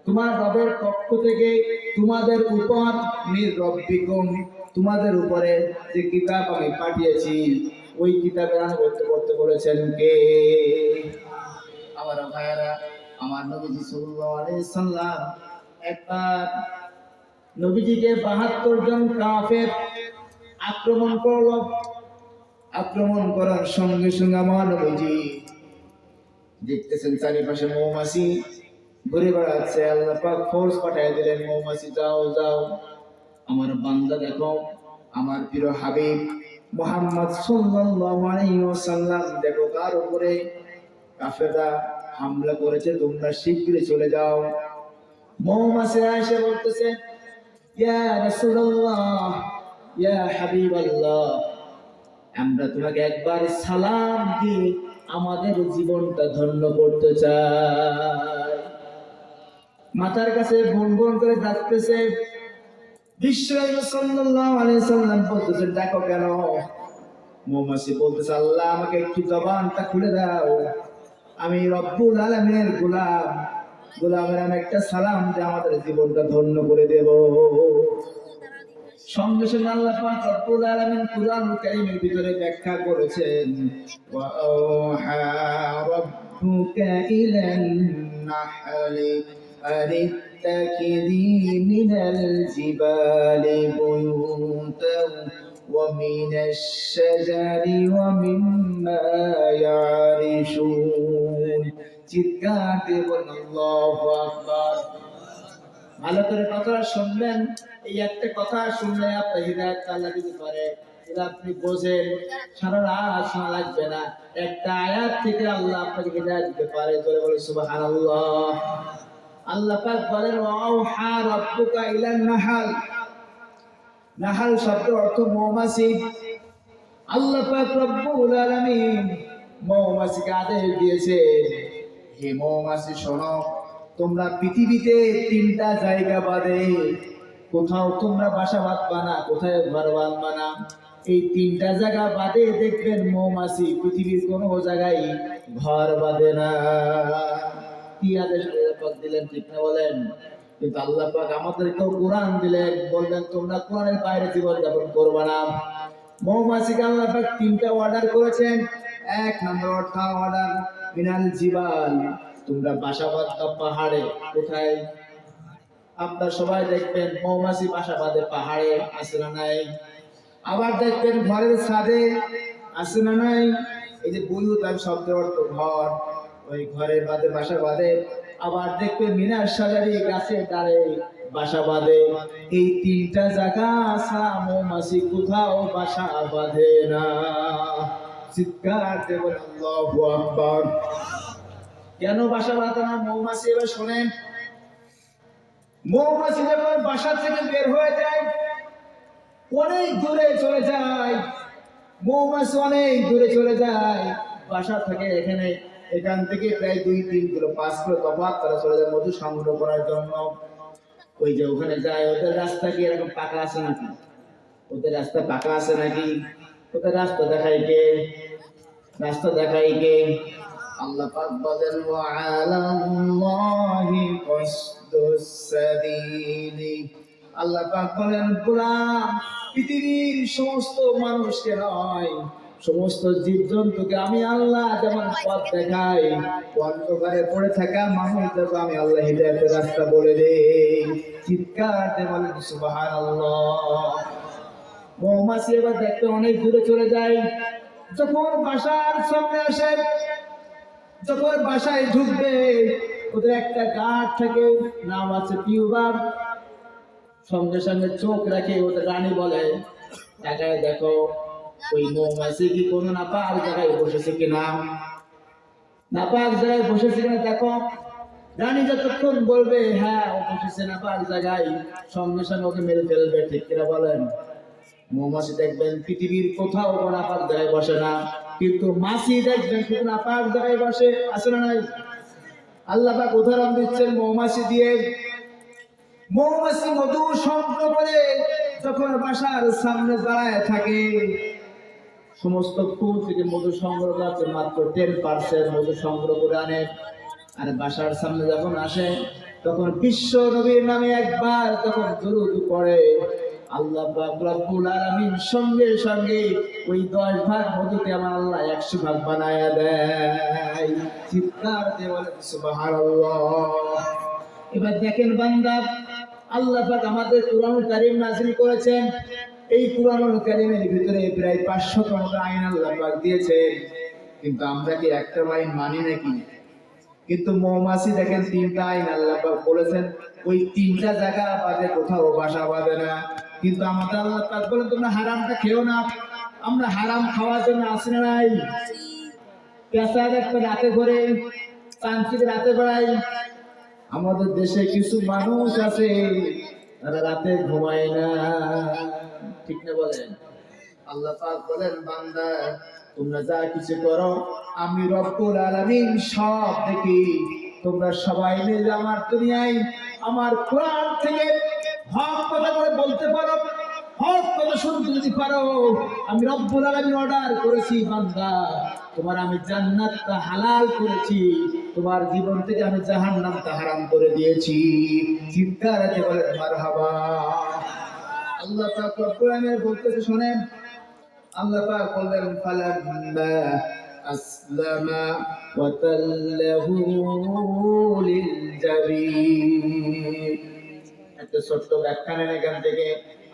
তোমার রবের পক্ষ থেকে তোমাদের উপর, মির রাব্বিকুম, তোমাদের উপরে যে কিতাব আমি পাঠিয়েছি, ওই কিতাবের আনুগত্য করতে বলেছেন কে? আমার ভাইয়েরা, আমার নবীজি সাল্লাল্লাহু আলাইহি সাল্লাম একবার নবীজিকে 72 জন কাফের আক্রমণ করলো। আক্রমণ করার সঙ্গে সঙ্গে আমার নবীজি দেখতেছেন চারিপাশে মৌমাছি ঘুরে বেড়াচ্ছে। আল্লাহ পাক ফোর্স পাঠিয়ে দিলেন, মৌমাছি যাও যাও, আমার বান্দা দেখো, আমার প্রিয় হাবিব মুহাম্মদ সাল্লাল্লাহু আলাইহি ওয়াসাল্লাম দেখো তার উপরে কাফেররা হামলা করেছে, তোমরা শীঘ্রই চলে যাও। মৌমাছিরা এসে বলতেছে, ইয়া রাসূলুল্লাহ, ইয়া হাবিবাল্লাহ, আমরা তোমাকে একবার সালাম দিয়ে আমাদের জীবনটা ধন্য করতে চাই। মাথার কাছে গুনগুন করে ডাকতেছে। বিশ্বনবী সাল্লাল্লাহু আলাইহি সাল্লাম বলতেছেন, দেখো কেন? মৌমাছি বলতেছে, আল্লাহ আমাকে একটু জবানটা খুলে দাও, আমি রব্বুল আলামিনের গোলাম, গোলামের আমি একটা সালাম দিয়ে আমাদের জীবনটা ধন্য করে দেব। সঙ্গে সঙ্গে আল্লাহ পাক রব্বুল আলামিন কুরআনুল কারীমের ভিতরে ব্যাখ্যা করেছেন, ওয়া আওহা রাব্বুকা ইলান নাহলি আনিত্তাখিযী মিনাল জিবালি বুয়ুতান ওয়া মিনাশ শাজারি ওয়া মিম্মা ইয়ারিশুন। চিৎকার দিয়ে বলেন আল্লাহু আকবার। ভালো করে কথাটা শুনবেন। এই একটা কথা শুনলে আপনার হৃদয়ত আল্লাহ দিতে পারে। এটা আপনি বোঝেন, সারা রাত শোনা লাগবে না, একটা আয়াত থেকে আল্লাহ আপনাকে হৃদয়ত দিতে পারে। জোরে বলে সুবহানাল্লাহ। আল্লাহ পাক বলেন, ওয়াওহা রাব্বুকা ইলান নাহাল। নাহাল শব্দের অর্থ মৌমাছি। আল্লাহ পাক রব্বুল আলামিন মৌমাছিকে আদেশ দিয়েছে, হে মৌমাছি শোনো, তোমরা পৃথিবীতে তিনটা জায়গা বাদে কোথাও তোমরা বাসা বাঁধবা না, কোথায় ঘর বাঁধবা না। এই তিনটা জায়গা বাদে দেখবেন মৌমাছি পৃথিবীর কোনো জায়গায় ঘর বাঁধে না। কি আদেশ আল্লাহ পাক দিলেন, ঠিক না বলেন? কিন্তু আল্লাহ পাক আমাদেরকেও কোরআন দিলেন, বললেন তোমরা কোরআনের বাইরে জীবন যাপন করবা না। মৌমাছিকে আল্লাহ পাক তিনটা অর্ডার করেছেন। এক নম্বর অর্ডার, মিনাল জিবাল, তোমরা বাসা বাঁধবা পাহাড়ে। কোথায়? আপনারা সবাই দেখবেন মৌমাছি বাসা বাঁধে পাহাড়ে, আছে না নাই? আবার দেখবেন ঘরের ছাদে, আছে না নাই? এই যে বুয়ুতান শব্দের অর্থ ঘর, ওই ঘরের বাদে বাসা বাঁধে। আবার দেখবেন মিনার শাজারি, গাছের ডালে বাসা বাঁধে। এই তিনটা জায়গা ছাড়া মৌমাছি কোথাও বাসা বাঁধে না। চিৎকার দিয়ে বলেন আল্লাহু আকবার। কেন বাসা বাঁধে না মৌমাছি? এবার শোনেন, মৌমাছি যখন বাসা থেকে বের হয়ে যায়, অনেক দূরে চলে যায়। মৌমাছি অনেক দূরে চলে যায় বাসা থেকে। এখান থেকে প্রায় 2-3 কিলো 5 কিলো তফাৎ তারা চলে যায় মধু সংগ্রহ করার জন্য। ওই যে ওখানে যায়, ওদের রাস্তা কি এরকম পাকা আছে নাকি? ওদের রাস্তা পাকা আছে নাকি? ওদের রাস্তা দেখায় কে? রাস্তা দেখায় কে? আল্লাহ পাক বলেন, ওয়া আলাল্লাহি কসদুস সাবিলি। আল্লাহ পাক বলেন, গোলাম, পৃথিবীর সমস্ত মানুষকে নয়, সমস্ত জীবজন্তুকে আমি আল্লাহ যেমন পথ দেখাই, অন্ধকারে পড়ে থাকা মানুষদেরকে আমি আল্লাহ হিদায়াতের রাস্তা বলে দেই। চিৎকার দিয়ে বলেন সুবহানাল্লাহ। মৌমাছি এবার দেখতে অনেক দূরে চলে যায়। যখন বাসার সামনে আসে, যখন বাসায় ঢুকবে, ওদের একটা গার্ড থাকে, নাম আছে পিউবার। সঙ্গে সঙ্গে চোখ রাখে, ওদের রানী বলে, তাকায় দেখো ওই মৌমাছি কি কোনো নাপাক জায়গায় বসেছে কিনা, নাপাক জায়গায় বসেছে কিনা দেখো। রানী যতক্ষণ বলবে হ্যাঁ ও বসেছে নাপাক জায়গায়, সঙ্গে সঙ্গে ওকে মেরে ফেলবে। ঠিক কিনা বলেন? মৌমাছি দেখবেন পৃথিবীর কোথাও নাপাক জায়গায় বসে না, কিন্তু মাছি দেখবেন শুধু নাপাক জায়গায় বসে, আছে না নাই? আল্লাহ পাক উদাহরণ দিচ্ছেন মৌমাছি দিয়ে। মৌমাছি মধু সংগ্রহ করে যখন বাসার সামনে দাঁড়ায় থাকে, সমস্ত ফুল থেকে মধু সংগ্রহ করতে মাত্র 10% মধু সংগ্রহ করে আনে। আর বাসার সামনে যখন আসে, তখন বিশ্ব নবীর নামে একবার যখন দুরূদ পড়ে, আল্লাহ পাক রব্বুল আলামিন সঙ্গে সঙ্গে ওই 10 ভাগ মধুকে আমার আল্লাহ 100 ভাগ বানায়া দেয়। চিৎকার দিয়ে বলেন সুবহানাল্লাহ। এবার দেখেন বান্দা, আল্লাহ পাক আমাদের কুরআনুল কারীম নাযিল করেছেন। এই কুরআনুল কারীমের ভিতরে প্রায় 500 মতো আইন আল্লাহ পাক দিয়েছেন, কিন্তু আমরা কি একটা আইন মানি নাকি? কিন্তু মৌমাছি দেখেন 3টা আইন আল্লাহ পাক বলেছেন, ওই 3টা জায়গা বাদে কোথাও বাসা বাঁধে না। কিন্তু আমাদের আল্লাহ পাক বলেন তোমরা হারামটা খেও না। আমরা হারাম খাওয়ার জন্য আসি না নাই? পেশা দেখবে রাতে ঘরে, চাঞ্চিক রাতে বেড়াই, আমাদের দেশে কিছু মানুষ আছে তারা রাতে ঘুমায় না, ঠিক না বলেন? আল্লাহ পাক বলেন, বান্দা তোমরা যা কিছু করো আমি রব্বুল আলামিন সব দেখি। তোমরা সবাই মিলে আমার দুনিয়ায় আমার কোরআন থেকে হক কথা করে বলতে পারো, হক কথা শুনতে যদি পারো, আমি রব্বুল আলামিন অর্ডার করেছি বান্দা তোমার আমি জান্নাতটা হালাল করেছি, তোমার জীবন থেকে আমি জাহান্নামটা হারাম করে দিয়েছি। চিৎকার দিয়ে বলেন মারহাবা। আল্লাহ পাক কোরআনে বলতেছে শুনেন, আল্লাহ পাক বললেন ফালাম্মা আসলামা ওয়া তাল্লাহু লিল জাবিন। একটা ছোট্ট ব্যাখ্যা নেন এখান থেকে।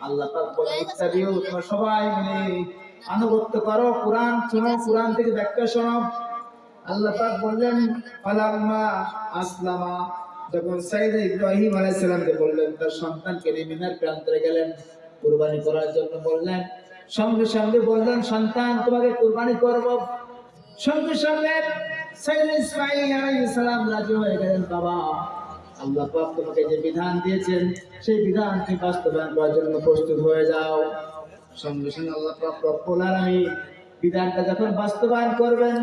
আল্লাহ পাক বলেন ইত্তাবিউ, তোমরা সবাই মিলে আনুগত্য করো, কোরআন শোনো, কোরআন থেকে ব্যাখ্যা শোনো। আল্লাহ পাক বললেন ফালাম্মা আসলামা, যখন সাইয়েদনা ইব্রাহিম আলাইহিস সালামকে বললেন তার সন্তানকে নিয়ে মিনার প্রান্তরে গেলেন কুরবানি করার জন্য, বললেন সঙ্গে সঙ্গে বললেন সন্তান তোমাকে কুরবানি করব। সঙ্গে সঙ্গে সাইয়েদনা ইসমাঈল আলাইহিস সালাম রাজি হয়ে গেলেন, বাবা আল্লাহ পাক তোমাকে যে বিধান দিয়েছেন সেই বিধানকে বাস্তবায়ন করার জন্য প্রস্তুত হয়ে যাও। সঙ্গে সঙ্গে আল্লাহ পাক রব্বুল আলামিন বিধানটা যখন বাস্তবায়ন করবেন,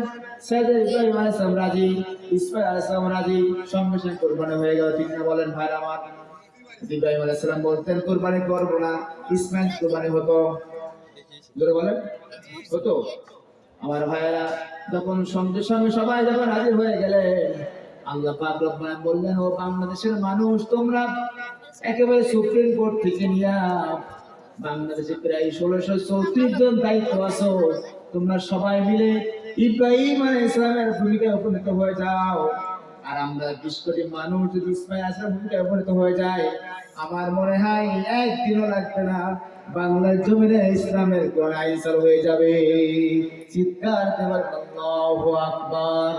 সাইয়েদনা ইব্রাহিম আলাইহিস সালাম রাজি, ইসমাঈল আলাইহিস সালাম রাজি, সঙ্গে সঙ্গে কুরবানি হয়ে গেল। ঠিক না বলেন ভাই আমার? ইব্রাহিম আলাইহিস সালাম বলতেন কুরবানি করব না, ইসমাঈল কুরবানি হতো, জোরে বলেন হতো। আমার ভাইয়েরা যখন সঙ্গে সঙ্গে সবাই যখন হাজির হয়ে গেলেন, আল্লাহ পাক রব্বুল আলামিন বললেন, ও বাংলাদেশের মানুষ তোমরা একেবারে সুপ্রিম কোর্ট থেকে নিয়ে বাংলাদেশে প্রায় 1634 জন দায়িত্ব আছো, তোমরা সবাই মিলে ইব্রাহিম আলাইহিস সালামের ভূমিকায় উপনীত হয়ে যাও। আর আমরা 20 কোটি মানুষ যদি ইসমাঈল আলাইহিস সালামের ভূমিকায় উপনীত হয়ে যায়, আমার মনে হয় একদিনও লাগবে না, বাংলার জমিনে ইসলামের কোন আইন চালু হয়ে যাবে। চিৎকার দেবার আল্লাহু আকবার।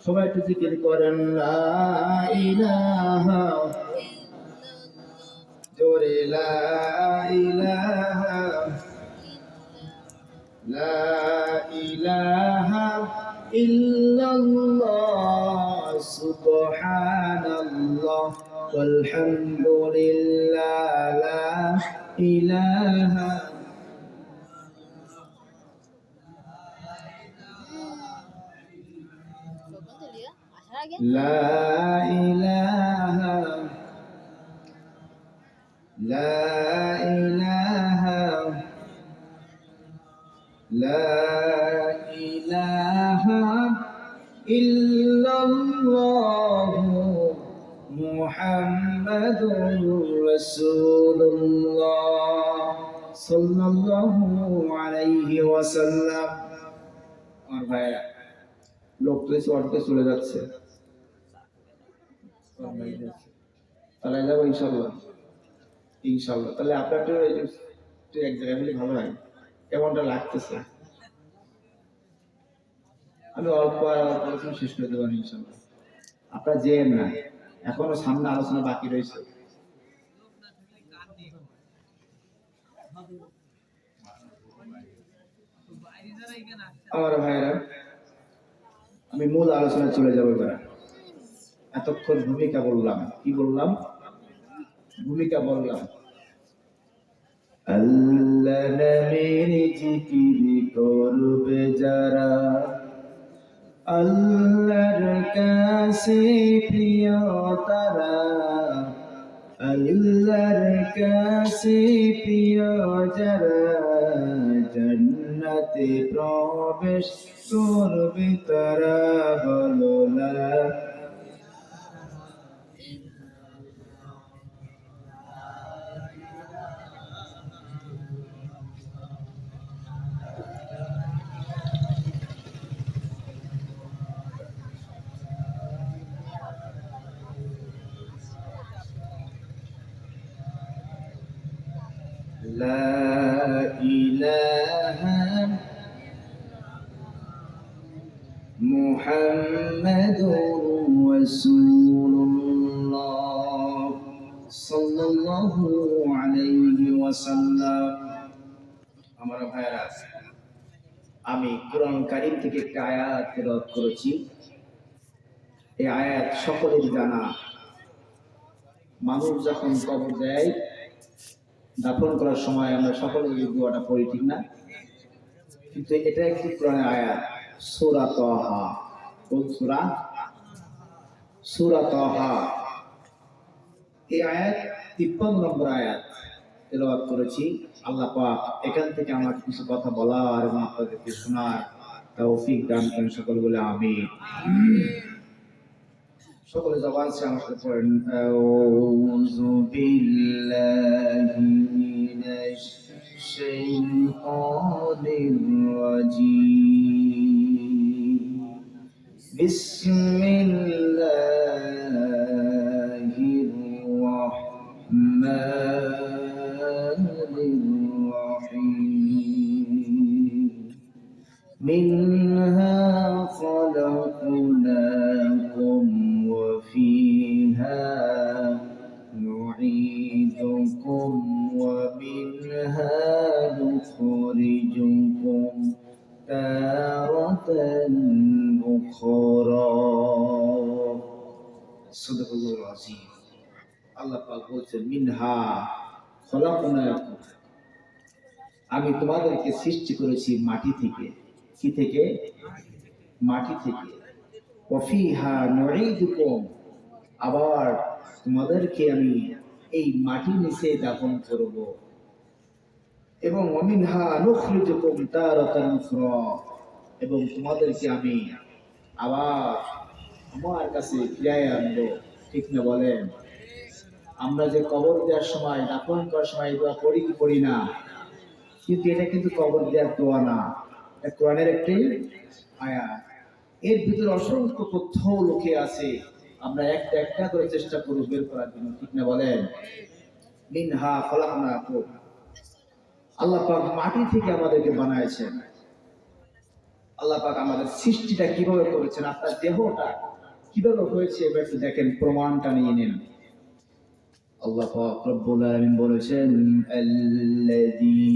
সবাই একটু জিকির করেন লা ইলাহা, জোরে লা ইলাহা, লা ইলাহা ইল্লাল্লাহ সুবহানাল্লাহ ওয়ালহামদুলিল্লাহ লা ইলাহা। লা ইলাহা, লা ইলাহা, লা ইলাহা ইল্লাল্লাহ মুহাম্মাদুর রাসূলুল্লাহ সাল্লাল্লাহু আলাইহি ওয়াসাল্লাম। আমার ভাইরা লোক তো অর্ধে চলে যাচ্ছে, তাহলে যাবো ইনশাল্লাহ, ইনশাল্লাহ। তাহলে আপনার একটু এক জায়গায় হলে ভালো হয়। কেমনটা লাগতেছে? আমি অল্প আলোচনা শেষ করে দেবো ইনশাল্লাহ। আপনার যেন না, এখনো সামনে আলোচনা বাকি রয়েছে। আমার ভাইয়েরা, আমি মূল আলোচনায় চলে যাবো এবার। এতক্ষণ ভূমিকা বললাম, কি বললাম? ভূমিকা বললাম। আল্লাহ নামের জিকির করবে যারা, আল্লাহর কাছে প্রিয় তারা, আল্লাহর কাছে প্রিয় যারা, জান্নাতে প্রবেশ করবে তারা, বলো লা ইলাহা মুহাম্মাদুর রাসূলুল্লাহ সাল্লাল্লাহু আলাইহি ওয়াসাল্লাম। আমার ভাইরা, আমি কোরআন কারীম থেকে একটা আয়াত তেলাওয়াত করেছি। এই আয়াত সকলেরই জানা। মানুষ যখন কবর দেয়, দাফন করার সময় আমরা সকলে এই দোয়াটা পড়ি, ঠিক না? কিন্তু এটা একটি কোরআনের আয়াত, সূরা তাহা। কোন সূরা? সূরা তাহা। এই আয়াত 53 নম্বর আয়াত তেলাওয়াত করেছি। আল্লাহ পাক এখান থেকে আমাকে কিছু কথা বলার এবং আপনাদেরকে শোনার তৌফিক দান করেন। সকল বলে আমিন। সকলে জবান से আমার সাথে পড়েন, আউযু বিল্লাহি মিনাশ শাইতানির রাজীম, বিসমিল্লাহির রাহমানির রাহিম। মিনহা খলাকনাকুম وفيها نعيدكم ومنها نخرجكم تارة أخرى صدق الله العظيم। আল্লাহ পাক বলছেন, মিনহা খলাকনাকুম, আমি তোমাদেরকে সৃষ্টি করেছি মাটি থেকে। কি থেকে? মাটি থেকে। ওয়াফিহা নুঈদুকুম, আবার তোমাদেরকে আমি এই মাটির নিচে দাফন করব। এবং ওয়ামিনহা নুখরিজুকুম তারাতান উখরা, এবং তোমাদেরকে আমি আবার আমার কাছে ফিরিয়ে আনবো। ঠিক না বলেন? আমরা যে কবর দেওয়ার সময়, দাফন করার সময় দোয়া পড়ি কি পড়ি না? কিন্তু এটা কিন্তু কবর দেওয়ার দোয়া না, এটা কোরআনের একটি আয়াত। এর ভিতরে অসংখ্য তথ্য লুকে আছে, আমরা একটা একটা করে চেষ্টা করব বের করার জন্য। ঠিক না বলেন? মিনহা খলাকনাকুম, আল্লাহ পাক মাটি থেকে আমাদেরকে বানাইছেন। আল্লাহ পাক আমাদের সৃষ্টিটা কিভাবে করেছেন, আপনার দেহটা কিভাবে হয়েছে এবার একটু দেখেন, প্রমাণটা নিয়ে নিন। আল্লাহ পাক রব্বুল আলামিন বলেছেন, আল্লাযী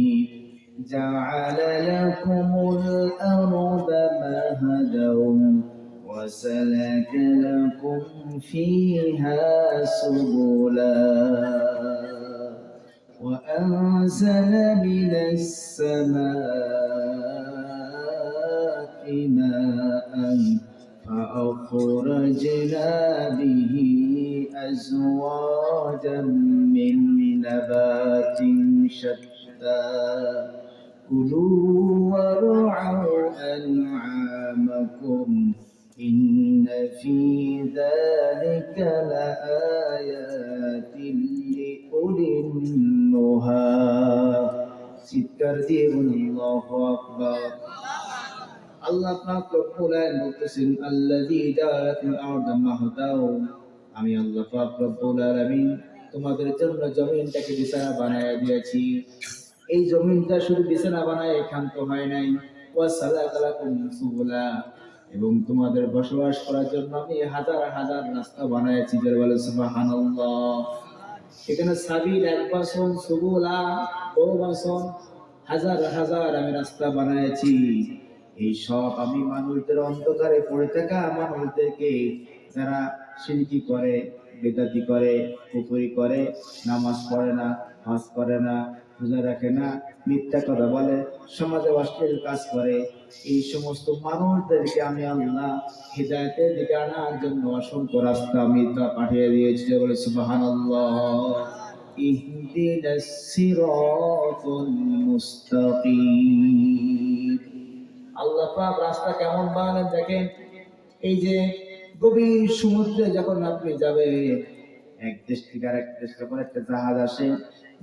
جعل لكم الأرض مهدا وسلك لكم فيها سبلا وأنزل من السماء ماء فأخرجنا به أزواجا من نبات شتى كلوا وارعوا أنعامكم إن في ذلك لآيات لأولي النهى চিৎকার দিয়ে বলুন আল্লাহু আকবার। আল্লাহ পাক রব্বুল আলামিন বলতেছেন, আল্লাযী জাআলাকুল আরদা মাহদাও, আমি আল্লাহ পাক রব্বুল আলামিন তোমাদের জন্য জমিনটাকে বিছানা বানায়া দিয়েছি। এই জমিনটা শুধু বিছানা বানায় ক্ষান্ত হয় নাই, ওয়াসালাকা লাকুম সুবুলা, এবং তোমাদের বসবাস করার জন্য আমি হাজার হাজার রাস্তা বানাইছি। যারা বলে সুবহানাল্লাহ। এখানে সাবিল এক বছর, সুবুলা বহু বছর, হাজার হাজার আমি রাস্তা বানাইছি। এই সব আমি মানুষদের অন্ধকারে পড়ে থাকা মানুষদেরকে, যারা শিরকি করে, বেদাতি করে, কুফরি করে, নামাজ পড়ে না, হজ করে না, রোজা রাখে না, মিথ্যা কথা বলে, সমাজে অশ্লীল কাজ করে, এই সমস্ত মানুষদেরকে আমি আল্লাহ হিদায়াতের দিকে আনার জন্য অসংখ্য রাস্তা আমি তা পাঠিয়ে দিয়েছি। বলে সুবহানাল্লাহ। ইহদিনাস সিরাতাল মুস্তাকিম। আল্লাহ পাক রাস্তা কেমন বানালেন দেখেন। এই যে গভীর সমুদ্রে যখন আপনি যাবেন, এক দেশ থেকে আরেক দেশ যখন একটা জাহাজ আসে,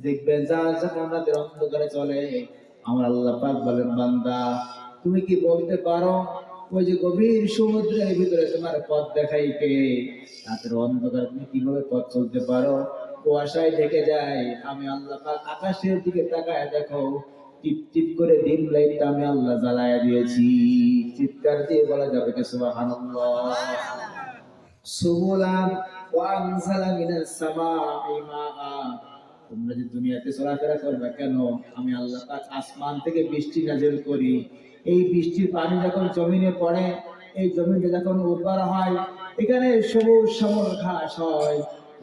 দেখবেন জাহাজ যখন রাতের অন্ধকারে চলে, আমার আল্লাহ পাক বলেন, বান্দা তুমি কি বলতে পারো ওই যে গভীর সমুদ্রের ভিতরে তোমার পথ দেখাই কে? রাতের অন্ধকারে তুমি কিভাবে পথ চলতে পারো? কুয়াশায় ঢেকে যায়, আমি আল্লাহ পাক আকাশের দিকে তাকায় দেখো, টিপ টিপ করে ডিম লাইটটা আমি আল্লাহ জ্বালায়া দিয়েছি। চিৎকার দিয়ে বলা যাবে কি সুবহানাল্লাহ। সুবুলান ওয়া আনজালা মিনাস সামাই মাআ, তোমরা যে দুনিয়াতে চলাফেরা করবে কেন, আমি আল্লাহ পাক আসমান থেকে বৃষ্টি নাযিল করি। এই বৃষ্টির পানি যখন জমিনে পড়ে, এই জমিনে যখন উর্বর হয়, এখানে সবুজ শ্যামল ঘাস হয়।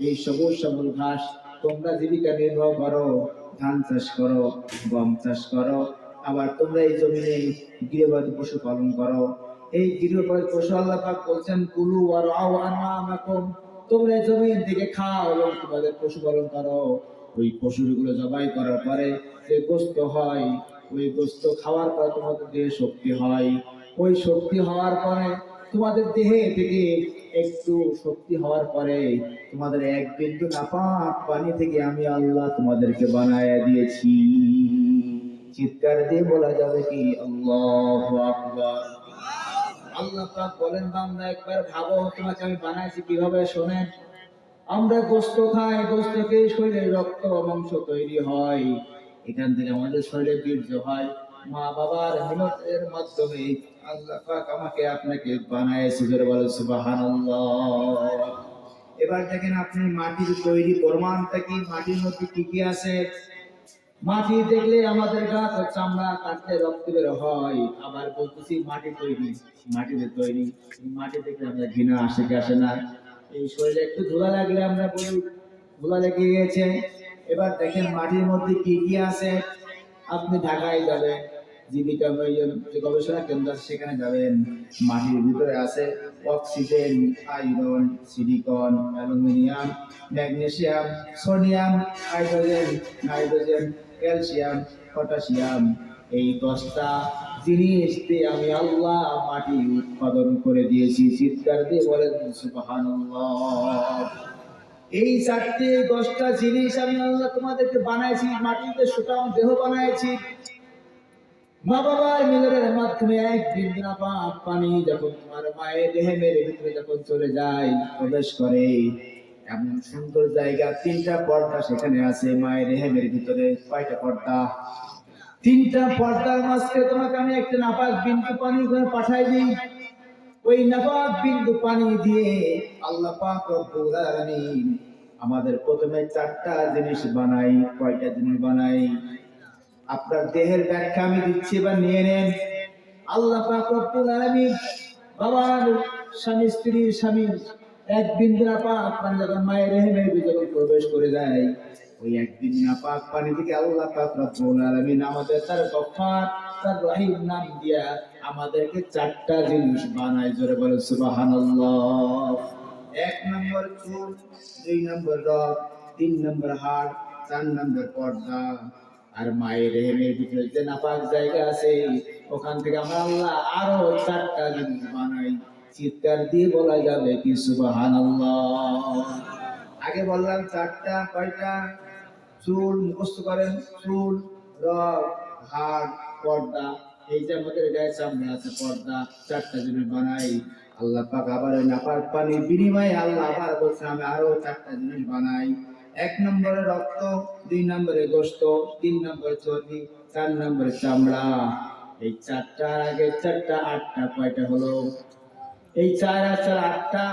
এই সবুজ শ্যামল ঘাস তোমরা জীবিকা নির্বাহ করো, ধান চাষ করো, গম চাষ করো, আবার তোমরা এই জমিনে গৃহপালিত পশু পালন করো। এই গৃহপালিত পশু আল্লাহ পাক বলছেন কুলু ওয়ারআউ আনআমাকুম, তোমরা জমিন থেকে খাও এবং তোমাদের পশু পালন করো। ওই পশুগুলো জবাই করার পরে যে গোস্ত হয়, ওই গোস্ত খাওয়ার পর তোমাদের দেহে শক্তি হয়। ওই শক্তি হওয়ার পরে তোমাদের দেহে থেকে একটু শক্তি হওয়ার পরে তোমাদের এক বিন্দু নাপাক পানি থেকে আমি আল্লাহ তোমাদেরকে বানায়া দিয়েছি। চিৎকার দিয়ে বলা যাবে কি আল্লাহু আকবার। আল্লাহ পাক বলেন বান্দা একবার ভাবো তোমাকে আমি বানাইছি কিভাবে, শোনেন। আমরা গোস্ত খাই, গোস্ত খেয়ে শরীরে রক্ত মাংস তৈরি হয়, এখান থেকে আমাদের শরীরে বীর্য হয়। মা বাবার মিলনের মাধ্যমে আল্লাহ পাক আমাকে আপনাকে বানাইছে, জোরে বলেন সুবহানাল্লাহ। এবার দেখেন আপনি মাটির তৈরি প্রমাণটা কি, মাটির মধ্যে কি কি আছে। মাটি দেখলে আমাদের গা চামড়া কাটতে রক্ত বের হয়। আবার বলতেছি মাটি তৈরি, মাটিতে তৈরি, মাটি দেখলে আমরা ঘৃণা আসে কি আসে না। এই শরীরে একটু ধুলা লাগলে আমরা বলি ধুলা লেগে গেছে। এবার দেখেন মাটির মধ্যে কি কি আছে। আপনি ঢাকায় যাবেন, জীবিকা যে গবেষণা কেন্দ্র আছে সেখানে যাবেন, মাটির ভিতরে আছে oxygen, iron, silicon, aluminium, magnesium, sodium, hydrogen, nitrogen, calcium, potassium. এই 10টা জিনিস দিয়ে আমি আল্লাহ মাটি উৎপাদন করে দিয়েছি। চিৎকার দিয়ে বলেন সুবহানাল্লাহ। এই 10টা জিনিস আমি আল্লাহ তোমাদেরকে বানাইছি, মাটিতে সুঠাম দেহ বানাইছি। মা বাবার মিলনের মাধ্যমে এক বিন্দু নাপাক পানি যখন তোমার মায়ের দেহের ভিতরে যখন চলে যায়, প্রবেশ করে, এমন সুন্দর জায়গা, 3টা পর্দা সেখানে আছে মায়ের দেহের ভিতরে। কয়টা পর্দা? 3টা পর্দার মাঝখানে তোমাকে আমি একটা নাপাক বিন্দু পানি করে পাঠাই দিই। ওই নাপাক বিন্দু পানি দিয়ে আল্লাহ পাক রব্বুল আলামিন আমাদের প্রথমে 4টা জিনিস বানাই। কয়টা জিনিস বানাই? আপনার দেহের ব্যাখ্যা আমি দিচ্ছি, বা নিয়ে নেন। আল্লাহ পাক রব্বুল আলামিন বাবার স্বামী স্ত্রীর স্বামী এক বিন্দু নাপাক পানি যখন মায়ের রেহেমের ভিতরে প্রবেশ করে যায়, ওই এক বিন্দু নাপাক পানি থেকে আল্লাহ পাক রব্বুল আলামিন আমাদের তার গফফার, তার রহিম নাম দিয়া আমাদেরকে 4টা জিনিস বানায়। জোরে বলে সুবহানাল্লাহ। 1 নম্বর চুল, 2 নম্বর রগ, 3 নম্বর হাড়, 4 নম্বর পর্দা। আর মায়ের রেহেমের ভিতরে যে নাপাক জায়গা আছে ওখান থেকে আমরা আল্লাহ আরো 4টা জিনিস বানাই। চিৎকার দিয়ে বলা যাবে কি সুবহানাল্লাহ। আগে বললাম 4টা, কয়টা? চুল মুখস্থ করেন, চুল, রগ, হাড়, পর্দা। এই যে আমাদের গায়ে চামড়া আছে, পর্দা। 4টা জিনিস বানাই। আল্লাহ পাক আবার নাপাক পানির বিনিময়ে আল্লাহ আবার বলছেন আমি আরো 4টা জিনিস বানাই। 1 নম্বরে রক্ত, 2 নম্বরে গোশত, 3 নম্বরে চর্বি, 4 নম্বরে চামড়া। এই 4টার আগে 4টা 8টা কয়টা হলো? এই 4 আর 4 8টা।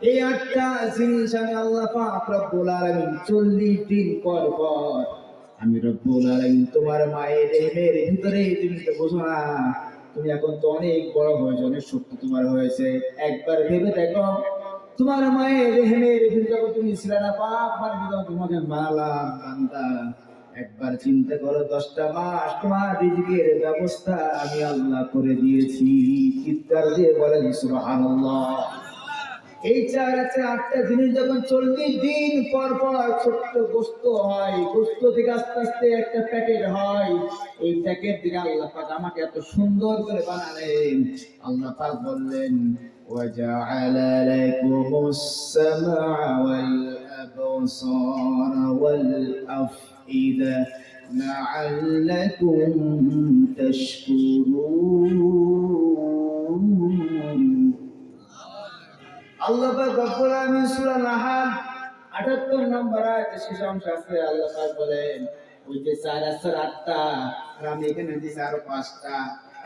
এই 8টা জিনিস আমি আল্লাহ পাক রব্বুল আলামিন 40 দিন পর পর আমি রব্বুল আলামিন তোমার মায়ের দেহের ভিতরে, তুমি তো বুঝো না, তুমি এখন তো অনেক বড় হয়েছে, অনেক শক্তি তোমার হয়েছে। একবার ভেবে দেখো তোমার মায়ের দেহের ভিতরে যখন তুমি ছিলে না পাক মানে তোমাকে বানালাম বান্দা, একবার চিন্তা করো 10টা মাস তোমার রিজিকের ব্যবস্থা আমি আল্লাহ করে দিয়েছি। চিৎকার দিয়ে বলেন সুবহানাল্লাহ। এই 4 আছে 8টা জিনিস যখন 40 দিন পর পর ছোট্ট গোস্ত হয়, গোস্ত থেকে আস্তে আস্তে একটা প্যাকেট হয়। এই প্যাকেট থেকে আল্লাহ পাক আমাকে এত সুন্দর করে বানালেন। আল্লাহ পাক বললেন ওয়াজআলা লাকুমুস সামআ ওয়াল আবসারা ওয়াল আফইদা লাআল্লাকুম তাশকুরুন। আল্লাহ পাক রব্বুল আলামিন সূরা নাহাল 78 নম্বর আয়াতে শেষ অংশ আছে। আল্লাহ পাক বলেন ওই যে 4 আছে 8টা, আর আমি এখানে দিছি আরো 5টা।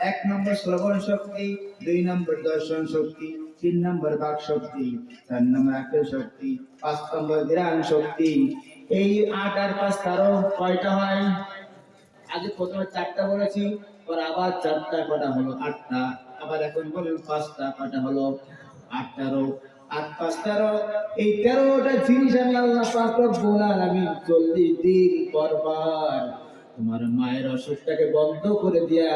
1 নম্বর শ্রবণ শক্তি, 2 নম্বর দর্শন শক্তি, 3 নম্বর বাক শক্তি, 4 নম্বর আকল শক্তি, 5 নম্বর জ্ঞান শক্তি। এই 8 আর 5 তারও কয়টা হয়? আগে প্রথমে 4টা বলেছি, পর আবার 4টা, কটা হলো? 8টা। আবার এখন বলেন 5টা, কটা হলো? 8টারও আট পাঁচ 13, এই 13টা জিনিস আমি আল্লাহ পাক রব্বুল আলামিন 40 দিন পরবার তোমার মায়ের অসুখটাকে বন্ধ করে দিয়া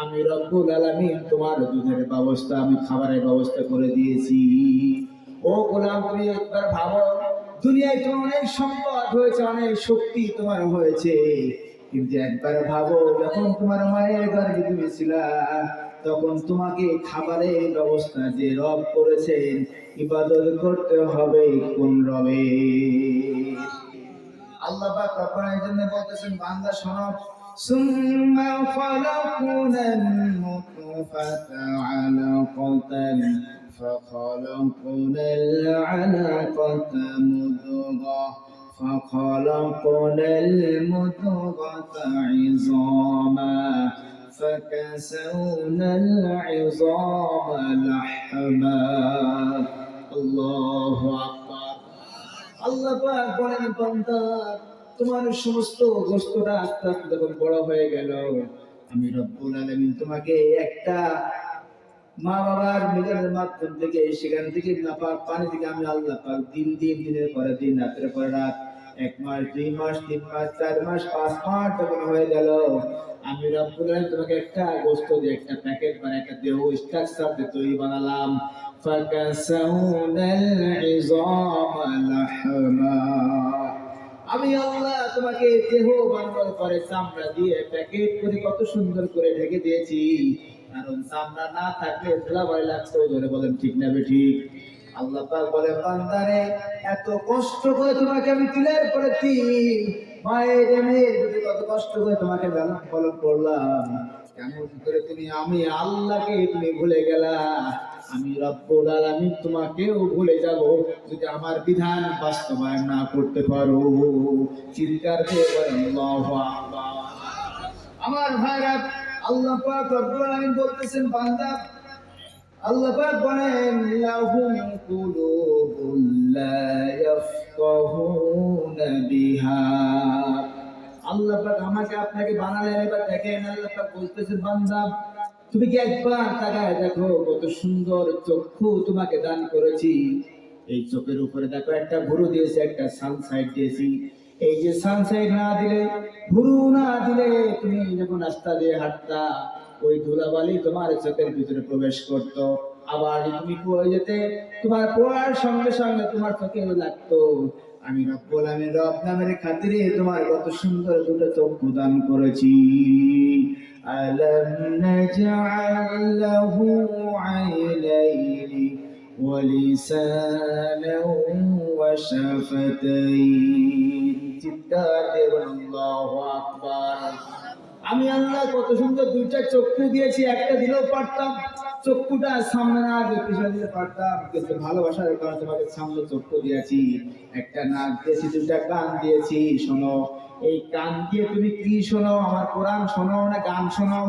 আমি রব্বুল আলামিন তোমার দুধের ব্যবস্থা, আমি খাবারের ব্যবস্থা করে দিয়েছি। ও গোলাম, তুমি একবার ভাবো, দুনিয়ায় তোমার অনেক সম্পদ হয়েছে, অনেক শক্তি তোমার হয়েছে, কিন্তু একবার ভাবো, যখন তোমার মায়ের গর্ভে তুমি ছিলা, তখন তোমাকে খাবারের ব্যবস্থা যে রব করেছেন, ইবাদত করতে হবে কোন রবে? আল্লাহ পাক রব্বানের জন্য বলতেছেন, বান্দা শোনো, সুম্মা খালাকুনাল নুতফাতা আলাকাতান فخلقنا العلقة مضغة فخلقنا المضغة عظاما فكسونا العظام لحما الله أكبر আল্লাহ পাক বলেন, বান্দা তোমার সমস্ত গোশতটা আস্তে আস্তে যখন বড় হয়ে গেল, আমি রব্বুল আলামিন তোমাকে একটা মা বাবার মিলনের মাধ্যম থেকে, সেখান থেকে নাপাক পানি থেকে আমি আল্লাহ পাক দিনের পরে দিন, রাতের পরে রাত, 1 মাস 2 মাস 3 মাস 4 মাস 5 মাস যখন হয়ে গেল, আমি রব্বুল আলামিন তোমাকে একটা গোশত দিয়ে, একটা প্যাকেট বানায়, একটা দেহ স্ট্রাকচার দিয়ে তৈরি বানালাম। ফাকাসাউনাল ইযামা লাহমা, আমি আল্লাহ তোমাকে দেহ বানানোর পরে চামড়া দিয়ে প্যাকেট করে কত সুন্দর করে ঢেকে দিয়েছি, কারণ চামড়া না থাকলে ধুলাবালি লাগতো। ধরে বলেন ঠিক না বেঠিক? আল্লাহ পাক বলে, বান্দারে এত কষ্ট করে তোমাকে আমি তিলের পরে তিল মায়ের এমএর কত কষ্ট করে তোমাকে লালন পালন করলাম, কেমন করে তুমি আমি আল্লাহকে তুমি ভুলে গেলা? আমি রব্বুল আলামিন তোমাকেও ভুলে যাব যদি আমার বিধান বাস্তবায়ন না করতে পারো। চিৎকার দিয়ে বলেন আল্লাহু আকবার। আমার ভাইরা, আল্লাহ পাক রব্বুল আলামিন বলতেছেন, বান্দা, আল্লাহ পাক বলেন, লাহুম কুলুবুল লা ইয়াফকাহুনা বিহা। আল্লাহ পাক আমাকে আপনাকে বানালেন, এবার দেখেন আল্লাহ পাক বলতেছেন, বান্দা তুমি কি একবার তাকায় দেখো কত সুন্দর চক্ষু তোমাকে দান করেছি। এই চোখের উপরে দেখো একটা ভুরু দিয়েছি, একটা সানসাইড দিয়েছি। এই যে সানসাইড না দিলে, ভুরু না দিলে, তুমি যখন রাস্তা দিয়ে হাঁটতা, ওই ধুলাবালি তোমার চোখের ভিতরে প্রবেশ করত। আবার তুমি পড়ে যেতে, তোমার পড়ার সঙ্গে সঙ্গে তোমার চোখে লাগতো। আমি রব্বুল আলামিন রব নামের খাতিরে তোমার কত সুন্দর দুটো চক্ষু দান করেছি। আলাম নাজআল লাহু আইনাইনি ওয়া লিসানান ওয়া শাফাতাইন। চিৎকার দিয়ে আল্লাহু আকবার। আমি আল্লাহ কত সুন্দর দুইটা চক্ষু দিয়েছি, একটা দিলেও পারতাম, চক্ষুটা সামনে না দিয়ে পিছনে দিতে পারতাম, কিন্তু ভালোবাসার কারণে তোমাকে সামনে চক্ষু দিয়েছি। একটা নাক দিয়েছি, দুইটা কান দিয়েছি। শোনো, এই কান দিয়ে তুমি কি শোনো? আমার কোরআন শোনো না গান শোনো?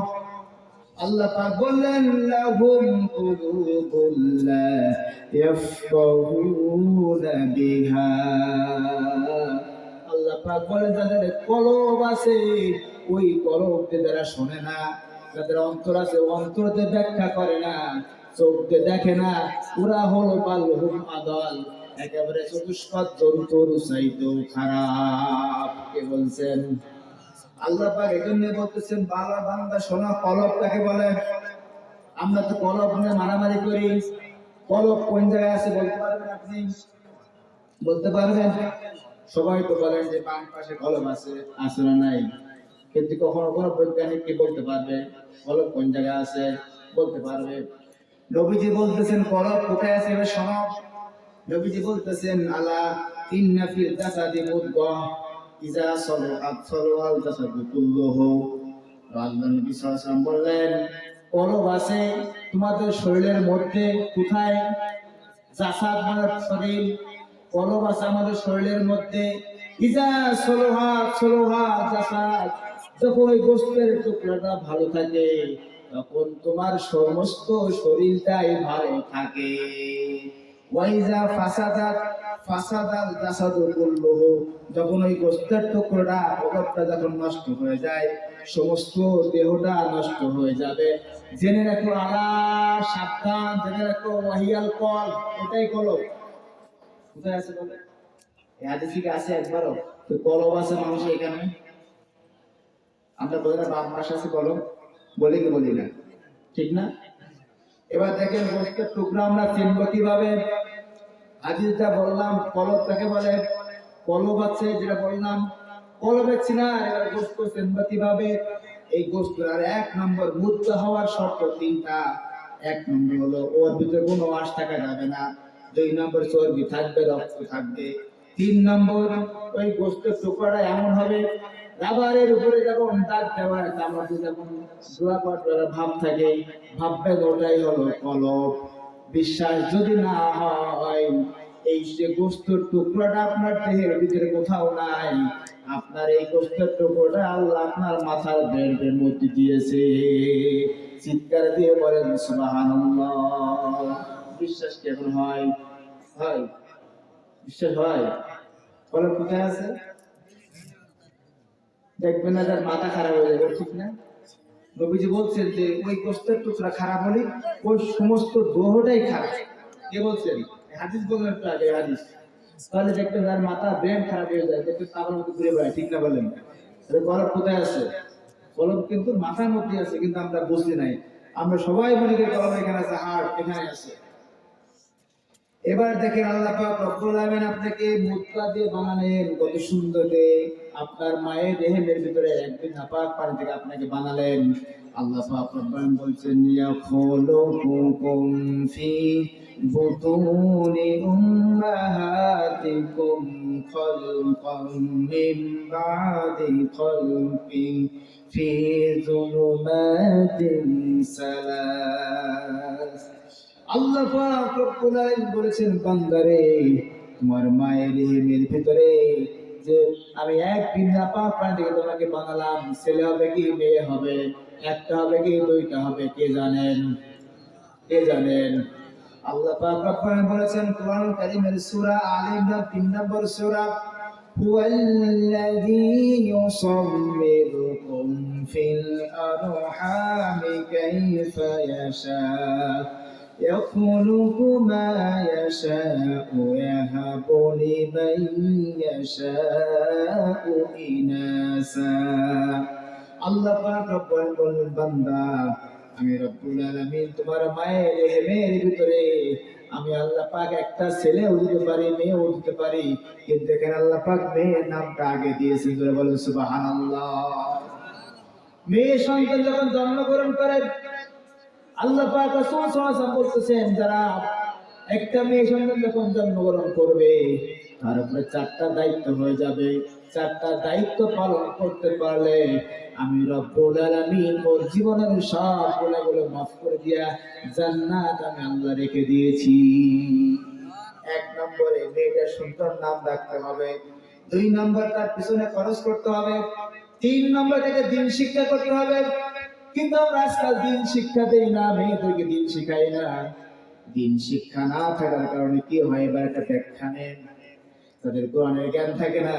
আল্লাহ পাক বললেন, লাহুম কুলুবুল লা ইয়াফকাহুনা বিহা। আল্লাহ পাক বলেন, যাদের কলব আছে, ওই কলব দিয়ে যারা শোনে না, যাদের অন্তর আছে, অন্তর দিয়ে ব্যাখ্যা করে না, চোখ দিয়ে দেখে না, ওরা হলো বালহুম আদাল, একেবারে চতুষ্পদ জন্তুর চাইতেও খারাপ। কে বলছেন? আল্লাহ পাক এজন্য বলতেছেন, বালা বান্দা শোনা, কলব কাকে বলে? আমরা তো কলব নিয়ে মারামারি করি। কলব কোন জায়গায় আছে বলতে পারবেন আপনি? বলতে পারবেন? সবাই তো বলেন যে বাম পাশে কলব আছে, আছে না নাই? কিন্তু কখনো কোনো বৈজ্ঞানিক কি বলতে পারবে কলব কোন জায়গায় আছে? বলতে পারবে? নবীজি বলতেছেন কলব কোথায় আছে এবার শোনো। নবীজি বলতেছেন, আলা ইন্না ফিল জাসাদি মুদগাহ ইজা সালাহাত সালাহাল জাসাদু কুল্লুহু। আল্লাহ নবী সাল্লাল্লাহু আলাইহি ওয়াসাল্লাম বললেন, কলব আছে তোমাদের শরীরের মধ্যে। কোথায়? জাসাদ মানে শরীর, কলব আছে আমাদের শরীরের মধ্যে। ইজা সালাহাত সালাহাল জাসাদ, যখন ওই গোশতের টুকরাটা ভালো থাকে, তখন তোমার সমস্ত শরীরটাই ভালো থাকে। ওয়াইজা ফাসাদাল জাসাদু কুল্লুহু, যখন ওই গোশতের টুকরোটা অগরটা যখন নষ্ট হয়ে যায়, সমস্ত দেহটা নষ্ট হয়ে যাবে। জেনে রাখো, আলা সাবধান, জেনে রাখো, ওয়াহিয়াল কল, ওটাই কলব। কোথায় আছে বলে? এই হাদিসে কি আছে একবারও? তো কলব আছে মানুষের এখানে। আমরা বলি না বাপ মাস আছে কলব, বলি কি বলি না? ঠিক না? এবার দেখেন গোশতের টুকরা আমরা চিনবো কিভাবে? হাদিসটা বললাম কলবটাকে বলে, কলব আছে যেটা বললাম, কলবের চিনার। এবার গোশত চিনবো কিভাবে? এই গোশত আর এক নম্বর মুদ্দ হওয়ার শর্ত তিনটা। এক নম্বর হলো ওর ভিতরে কোনো আঁশ থাকা যাবে না। দুই নম্বর চর্বি থাকবে, রক্ত থাকবে। তিন নম্বর ওই গোশতের টুকরাটা এমন হবে, রাবারের উপরে যখন দাগ দেওয়া হয়, তার মধ্যে যখন জোড়া পাট্টার ভাব থাকে, ভাববেন ওটাই হলো কলব। বিশ্বাস যদি না হয়, এই যে গোশতের টুকরাটা আপনার দেহের ভিতরে কোথাও নাই, আপনার এই গোশতের টুকরোটা আল্লাহ আপনার মাথার ব্রেনের মধ্যে দিয়েছে। চিৎকার দিয়ে বলেন সুবহানাল্লাহ। বিশ্বাস কেমন হয়? হয়? বিশ্বাস হয়? কলব কোথায় আছে? দেখবেন না তার মাথা খারাপ হয়ে যাবে, ঠিক না? নবীজি বলছেন যে ওই গোশতের টুকরা খারাপ হলে ওই সমস্ত দেহটাই খারাপ। কে বলছেন? হাদিস বললেন তো আগে হাদিস। তাহলে দেখবেন তার মাথা ব্রেন খারাপ হয়ে যায়, দেখবেন পাগল মতো ঘুরে বেড়ায়, ঠিক না বলেন? তাহলে কলব কোথায় আছে? কলব কিন্তু মাথার মধ্যে আছে, কিন্তু আমরা বুঝি নাই। আমরা সবাই মনে করি কলব এখানে আছে, হার্ট এখানে আছে। এবার দেখেন আল্লাহ পাক রব্বুল আলামিন আপনাকে মুদ্রা দিয়ে বানালেন, কত সুন্দর করে আপনার মায়ের দেহের ভিতরে একদিন নাপাক পানি থেকে আপনাকে বানালেন। আল্লাহ পাক রব্বুল আলামিন বলছেন, ইয়াখলুকুকুম ফি বুতুনি উম্মাহাতিকুম খালকাম মিন বাদি খালকিন ফি যুলুমাতিন সালাস। আল্লাহ পাক রব্বুল আলামিন বলেছেন, বান্দারে, তোমার মায়ের দেহের ভিতরে যে আমি একদিন নাপাক পানি থেকে তোমাকে বানালাম, ছেলে হবে কি মেয়ে হবে, একটা হবে কি দুইটা হবে, কে জানেন? কে জানেন? আল্লাহ পাক রব্বুল আলামিন বলেছেন কোরআন কারীমের সূরা আলে ইমরান 3 নম্বর সূরা, হুয়াল্লাযী ইউসাম্মিরুকুম ফিল আরহামি কাইফা ইয়াশা يخلق ما يشاء يهب لمن يشاء إناثا। আল্লাহ পাক রব্বুল আলামিন বলেন, বান্দা, আমি রব্বুল আলামিন তোমার মায়ের দেহের ভিতরে আমি আল্লাহ পাক একটা ছেলেও দিতে পারি, মেয়েও দিতে পারি, কিন্তু এখানে আল্লাহ পাক মেয়ের নামটা আগে দিয়েছেন। ধরে বলেন সুবহানাল্লাহ। মেয়ে সন্তান যখন জন্মগ্রহণ করে, আল্লাহ পাক রাসূল সাল্লাল্লাহু আলাইহি ওয়াসাল্লাম বলতেছেন, যারা একটা মেয়ে সন্তান যখন জন্মগ্রহণ করবে, তার উপরে 4টা দায়িত্ব হয়ে যাবে। 4টা দায়িত্ব পালন করতে পারলে আমি রব্বুল আলামিন ওর জীবনের সব গুনাহগুলো মাফ করে দিয়া জান্নাত আমি আল্লাহ রেখে দিয়েছি। 1 নম্বরে মেয়েটার সুন্দর নাম রাখতে হবে। 2 নম্বর তার পিছনে খরচ করতে হবে। 3 নম্বর তাকে দ্বীন শিক্ষা করতে হবে। কিন্তু আমরা আজকাল দ্বীন শিক্ষা দেই না, মেয়েদেরকে দ্বীন শিখাই না। দ্বীন শিক্ষা না থাকার কারণে কি হয়, এবার একটা ব্যাখ্যা নেন। তাদের কোরআনের জ্ঞান থাকে না,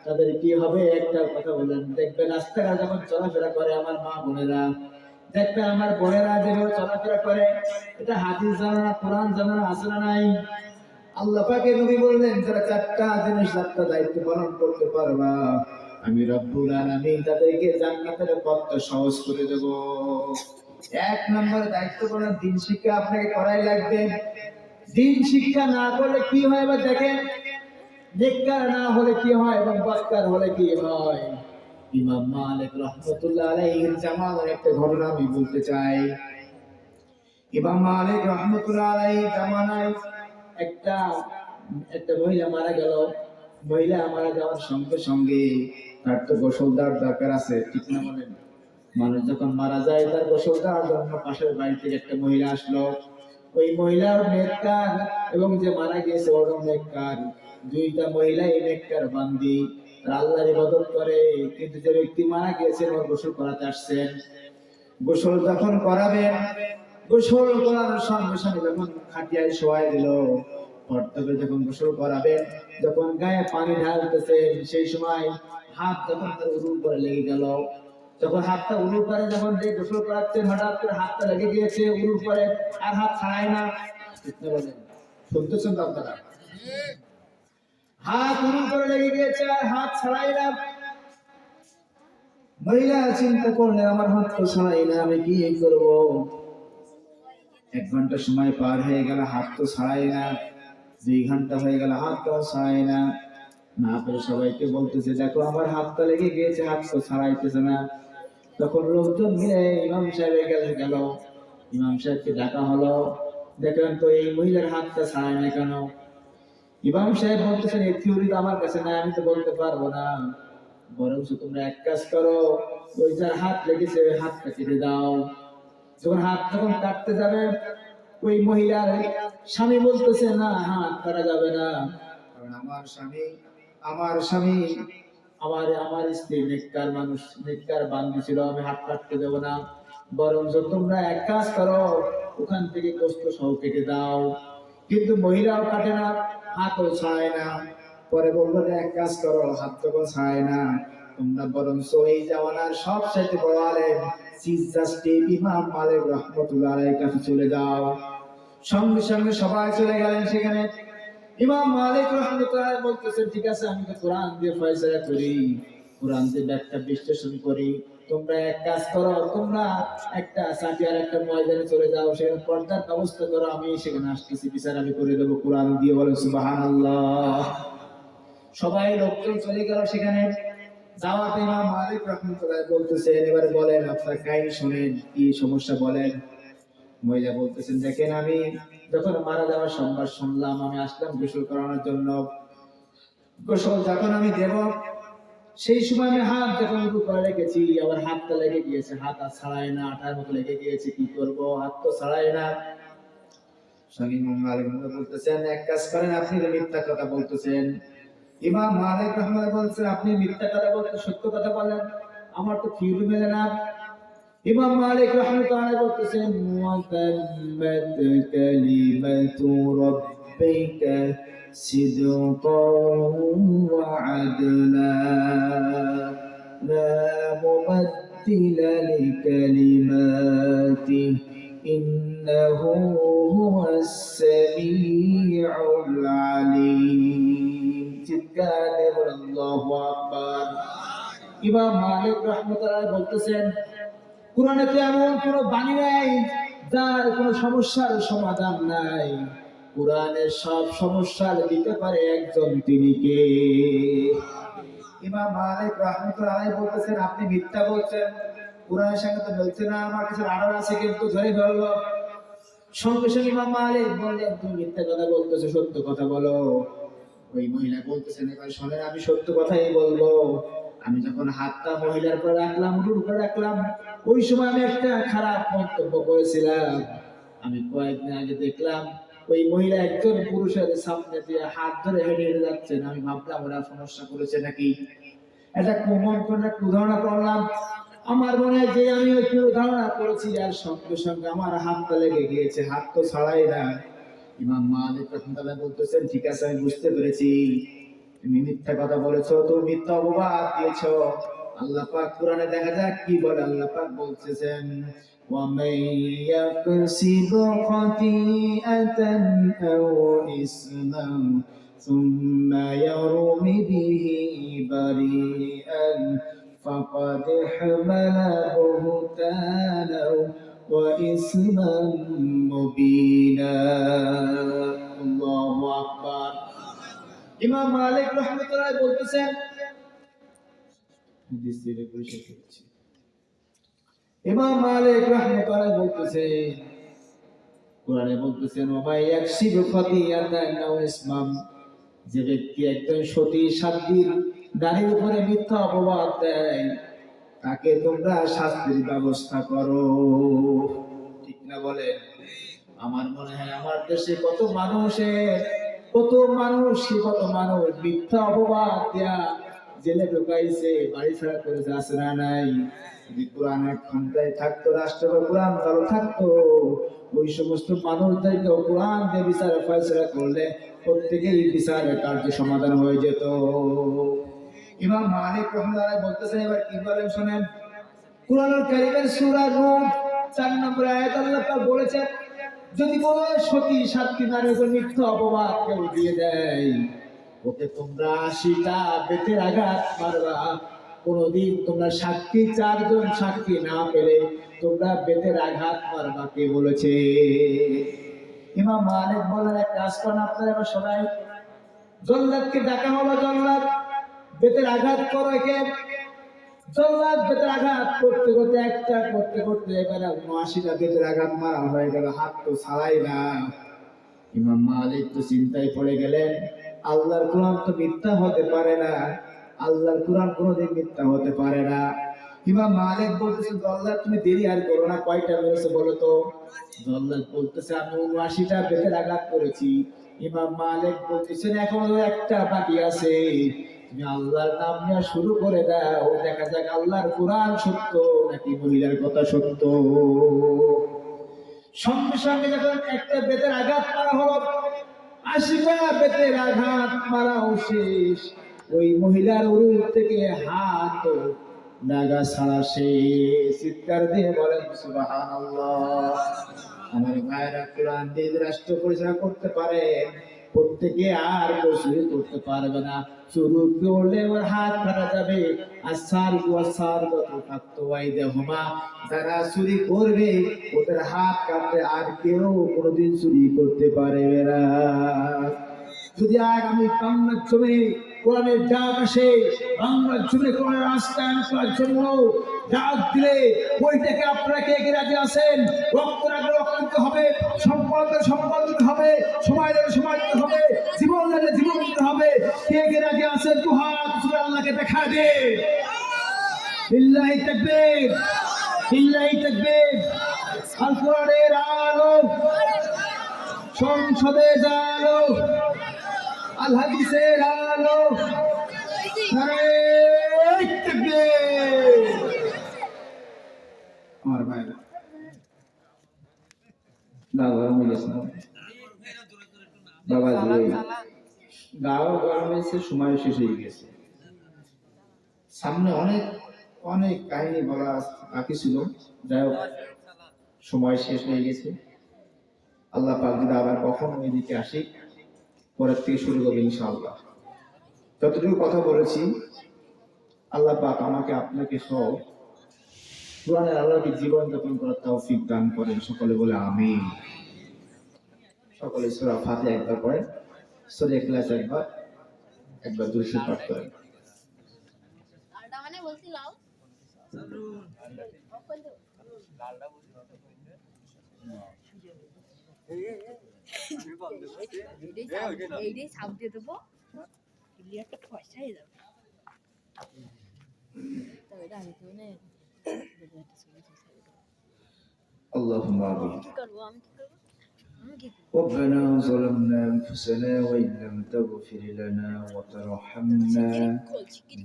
তাদের কি হবে? একটা কথা বলেন, দেখবেন রাস্তাঘাট যখন চলাফেরা করে আমার মা বোনেরা, দেখবেন আমার বোনেরা যেভাবে চলাফেরা করে, এটা হাদিস জানা না, কোরআন জানা না, আছে না নাই? আল্লাহ পাকের নবী বললেন, যারা 4টা জিনিস 4টা দায়িত্ব পালন করতে পারবা, আমি রব্বুল আলামিন তাদেরকে জান্নাতের পথটা সহজ করে দেব। 1 নম্বর দায়িত্ব পালন, দ্বীন শিক্ষা আপনাকে করাই লাগবে। দ্বীন শিক্ষা না করলে কি হয় এবার দেখেন, নেককার না হলে কি হয় এবং বদকার হলে কি হয়। ইমাম মালিক রাহমাতুল্লাহ আলাইহির জামানার একটা ঘটনা আমি বলতে চাই। ইমাম মালিক রাহমাতুল্লাহ আলাইহির জামানায় একটা একটা মহিলা মারা গেল। মহিলা মারা যাওয়ার সঙ্গে সঙ্গে তার তো গোসল দেওয়ার দরকার আছে, ঠিক না বলেন? মানুষ যখন মারা যায় তার গোসল দেওয়ার জন্য পাশের বাড়ি থেকে একটা মহিলা আসলো। ওই মহিলার নেককার এবং যে মারা গিয়েছে ওর নেককার, 2টা মহিলাই নেককার বান্দি, আল্লাহর ইবাদত করে। কিন্তু যে ব্যক্তি মারা গিয়েছে ওর গোসল করাতে আসছেন। গোসল যখন করাবেন, গোসল করার সঙ্গে সঙ্গে যখন খাটিয়ায় শোয়াই দিল, কর্তব্যে যখন গোসল করাবেন, যখন গায়ে পানি ঢালতেছেন, সেই সময় হাত যখন তার উরুর পরে লেগে গেল, যখন হাতটা উরুর পরে যখন যে গোসল করাচ্ছেন, হঠাৎ করে হাতটা লেগে গিয়েছে উরুর পরে, আর হাত ছাড়ায় না। বলেন, শুনতেছেন তো আপনারা? হাত উরুর পরে লেগে গিয়েছে আর হাত ছাড়াই না। মহিলা চিন্তা করলেন, আমার হাত তো ছাড়াই না, আমি কি করব? 1 ঘন্টা সময় পার হয়ে গেল, হাত তো ছাড়াই না। 2 ঘন্টা হয়ে গেল, হাত তো ছাড়াই না। না পেরে সবাইকে বলতেছে, দেখো আমার হাতটা লেগে গিয়েছে, হাত তো ছাড়াইতেছে না। তখন লোকজন মিলে ইমাম সাহেবের কাছে গেল। ইমাম সাহেবকে ডাকা হলো, দেখলেন তো এই মহিলার হাতটা ছাড়ায় না কেন? ইমাম সাহেব বলতেছেন, এই থিওরি তো আমার কাছে না, আমি তো বলতে পারবো না। বরং তোমরা এক কাজ করো, ওই যার হাত লেগেছে ওই হাতটা কেটে দাও। যখন কাটতে যাবে, ওই মহিলার স্বামী বলতেছে, না, হাত কাটা যাবে না, কারণ আমার স্বামী আমার স্ত্রী নেককার মানুষ, নেককার বান্দি ছিল, আমি হাত কাটতে দেবো না। বরং তোমরা এক কাজ করো, ওখান থেকে গোশত সহ কেটে দাও। কিন্তু মহিলাও কাটে না, হাতও ছাড়ায় না। পরে বললো, এক কাজ করো, হাত যখন ছাড়ায় না, তোমরা বরং এই জামানার সবচেয়ে বড় আলেম চিফ জাস্টিস ইমাম মালিক রাহমাতুল্লাহ আলাইহির কাছে চলে যাও। সঙ্গে সঙ্গে সবাই চলে গেলেন সেখানে। ইমাম মালিক রাহমাতুল্লাহ আলাইহি বলতেছেন, ঠিক আছে, আমি তো কোরআন দিয়ে ফয়সালা করি, কোরআন দিয়ে ব্যাখ্যা বিশ্লেষণ করি। তোমরা এক কাজ করো, তোমরা একটা সাথিয়ার একটা ময়দানে চলে যাও, সেখানে পর্দার ব্যবস্থা করো, আমি সেখানে আসতেছি, বিচার আমি করে দেবো কোরআন দিয়ে। বলে সুবহানাল্লাহ। সবাই লোকজন চলে গেল সেখানে। যাওয়াতে ইমাম মালিক রাহমাতুল্লাহ বলতেছেন, এবারে বলেন আপনার কাহিনী শুনেন, কি সমস্যা বলেন। মহিলা বলতেছেন, দেখেন, আমি যখন মারা যাওয়ার সংবাদ শুনলাম, আমি আসলাম গোসল করানোর জন্য। গোসল যখন আমি দেব, সেই সময় আমি হাত যখন উঁচু করে রেখেছি, আবার হাতটা লেগে গিয়েছে, হাত আর ছাড়ায় না, আঠার মতো লেগে গিয়েছে, কি করব, হাত তো ছাড়ায় না। স্বামী ইমাম মালিক বলতেছেন, এক কাজ করেন, আপনি তো মিথ্যা কথা বলতেছেন। ইমাম মালিক রহমাতুল্লাহ বলছেন, আপনি মিথ্যা কথা বলতে, সত্য কথা বলেন, আমার তো থিওরি মেলে না। ইমাম মালিক রাহমাতুল্লাহ বলতেছেন, ওয়া তাম্মাত কালিমাতু রাব্বিকা সিদকান ওয়া আদলা লা মুবাদ্দিলা লিকালিমাতিহি ইন্নাহু হুয়াস সামিউল আলিম। চিৎকার দিয়ে বলেন আল্লাহু আকবার। ইমাম মালিক রাহমাতুল্লাহ বলতেছেন, কোরআনে তো এমন কোন বাণী নাই যার কোন সমস্যার সমাধান নাই। কোরআনের সব সমস্যার দিতে পারে একজন, তিনি কে? ইমাম মালিক রাহমাতুল্লাহ বলতেছেন, আপনি মিথ্যা বলছেন, কোরআনের সঙ্গে তো মিলছে না, আমার কাছে আরো আছে, কিন্তু ধরে ধরলো। সঙ্গে সঙ্গে ইমাম মালিক বললেন, তুমি মিথ্যা কথা বলতেছো, সত্য কথা বলো। ওই মহিলা বলতেছেন, এবার শোনেন, আমি সত্য কথাই বলবো। আমি যখন হাতটা মহিলার উপর রাখলাম, উরুর উপর রাখলাম, ওই সময় আমি একটা খারাপ মন্তব্য করেছিলাম। আমি কয়েকদিন আগে দেখলাম ওই মহিলা একজন পুরুষের সামনে দিয়ে হাত ধরে হেঁটে হেঁটে যাচ্ছেন। আমি ভাবলাম ওরা সমস্যা করেছে নাকি। এটা কোমল করে একটা উদাহরণ করলাম। আমার মনে হয় যে আমি ওই ধারণা করেছি, আর সঙ্গে সঙ্গে আমার হাতটা লেগে গিয়েছে, হাত তো ছাড়াই না। ইমাম মালিক রাহমাতুল্লাহ বলতেছেন, ঠিক আছে, আমি বুঝতে পেরেছি, তুমি মিথ্যা কথা বলেছো, তুমি মিথ্যা অপবাদ দিয়েছো। আল্লাহ পাক কোরআনে দেখা যাক কি বলে। আল্লাহ পাক বলতেছেন, وَمَن يَكْسِبْ خَطِيئَةً أَوْ إِثْمًا ثُمَّ يَرْمِ بِهِ بَرِيئًا فَقَدِ احْتَمَلَ بُهْتَانًا وَإِثْمًا مُبِينًا। আল্লাহু আকবার। ইমাম মালিক রাহমাতুল্লাহ বলতেছেন, ইমাম মালিক রাহমাতুল্লাহ বলতেছেন, কোরআনে বলতেছেন, ওয়া মাই ইয়াকসিবু খাতিয়াতান আও ইসমান, যে ব্যক্তি একজন সতী সাধ্বীর নারীর উপরে মিথ্যা অপবাদ দেয়, তাকে তোমরা শাস্তির ব্যবস্থা করো। ঠিক না বলে? আমার মনে হয় আমার দেশে কত মানুষ মিথ্যা অপবাদ দেয়া জেলে ঢুকাইছে, বাড়ি ছাড়া করেছে, আছে না নাই? যদি কোরআনের ক্ষমতায় থাকতো, রাষ্ট্র বা কোরআন ভালো থাকতো, ওই সমস্ত মানুষদেরকে কোরআন দিয়ে বিচার ফয়সালা করলে প্রত্যেকেই বিচারের কার্য সমাধান হয়ে যেত। ইমাম মালিক রহমাতুল্লাহ বলতেছেন, এবার কি বলেন শোনেন। কুরআনুল কারীমের সূরা নূর 4 নম্বর আয়াত আল্লাহ পাক বলেছেন, যদি কোনো সতী সাতটি নারীর উপর মিথ্যা অপবাদ কেউ দিয়ে দেয়, ওকে তোমরা 80টা বেতের আঘাত মারবা। কোনদিন তোমরা সাক্ষী, 4 জন সাক্ষী না পেলে তোমরা বেতের আঘাত মারবা। কে বলেছে? ইমাম মালিক বলেন, এক কাজ করেন আপনারা এবার সবাই, জল্লাদকে ডাকা হলো, জল্লাদ বেতের আঘাত করো একে। জল্লাদ বেতের আঘাত করতে করতে, একটা করতে করতে এবারে 80টা বেতের আঘাত মারা হয়ে গেল, হাত তো ছাড়াই না। ইমাম মালিক তো চিন্তায় পড়ে গেলেন, আল্লাহর কোরআন তো মিথ্যা হতে পারে না, আল্লাহর কোরআন কোনোদিন মিথ্যা হতে পারে না। ইমাম মালিক বলতেছে, জল্লাদ তুমি দেরি আর করো না, কয়টা মেরেছে বলো তো? জল্লাদ বলতেছে, আমি 79টা বেতের আঘাত করেছি। ইমাম মালিক বলতেছেন, এখনো একটা বাকি আছে, তুমি আল্লাহর নাম নিয়ে শুরু করে দাও, দেখা যাক আল্লাহর কোরআন সত্য নাকি মহিলার কথা সত্য। সঙ্গে সঙ্গে যখন একটা বেতের আঘাত মারা হলো, 80টা বেতের আঘাত মারাও শেষ, ওই মহিলার উরু থেকে হাত নাগা ছাড়া শেষ। চিৎকার দিয়ে বলেন সুবহানাল্লাহ। আমার ভাইরা, কোরআন দিয়ে রাষ্ট্র পরিচালনা করতে পারে, প্রত্যেকে আর চুরি করতে পারবে না। চুরি করলে ওর হাত কাটা যাবে। আর সার কত থাকতো ওয়াইদাহুমা, যারা চুরি করবে ওদের হাত কাটতে আর কেউ কোনোদিন চুরি করতে পারবে না। যদি আগামী বাংলার জমি কোরআনের ডাক আসে, বাংলার জমি কোরআনের রাস্তায়ন করার জন্য ডাক দিলে, ওইটাকে আপনারা কে কে রাজি আছেন? রক্ত রাখলে রক্ত দিতে হবে, সম্পদ সম্পদ দিতে হবে, সময় দিলে সময় দিতে হবে, জীবন দিলে জীবন দিতে হবে। কে কে রাজি আছেন? দু হাত তুলে আল্লাহকে দেখা দে। লিল্লাহি তাকবীর, লিল্লাহি তাকবীর। আল কোরআনের আলো সংসদে জালো, আল হাদিসের আলো। নারে তাকবীর। আমার ভাইরা, না গরম হয়ে গেছে না বাবা, গাও গরম হয়েছে, সময় শেষ হয়ে গেছে। সামনে অনেক অনেক কাহিনী বলা বাকি ছিল, যাই হোক সময় শেষ হয়ে গেছে। আল্লাহ পাক যদি আবার কখনো এদিকে আসি, পরের থেকে শুরু করবো ইনশাআল্লাহ। যতটুকু কথা বলেছি, আল্লাহ পাক আমাকে আপনাকে সহ কোরআনের আলোকে জীবন যাপন করার তৌফিক দান করেন। সকলে বলে আমিন। সকলে সূরা ফাতিহা একবার পড়েন, সূরা ইখলাস একবার, একবার দুরূদ পাঠ করেন। মানে বলছিলাম এইটাই সাপ দিয়ে দেবো, একটা পয়সাই যাবে। اللهم آمين. ربنا ظلمنا أنفسنا وإن لم تغفر لنا وترحمنا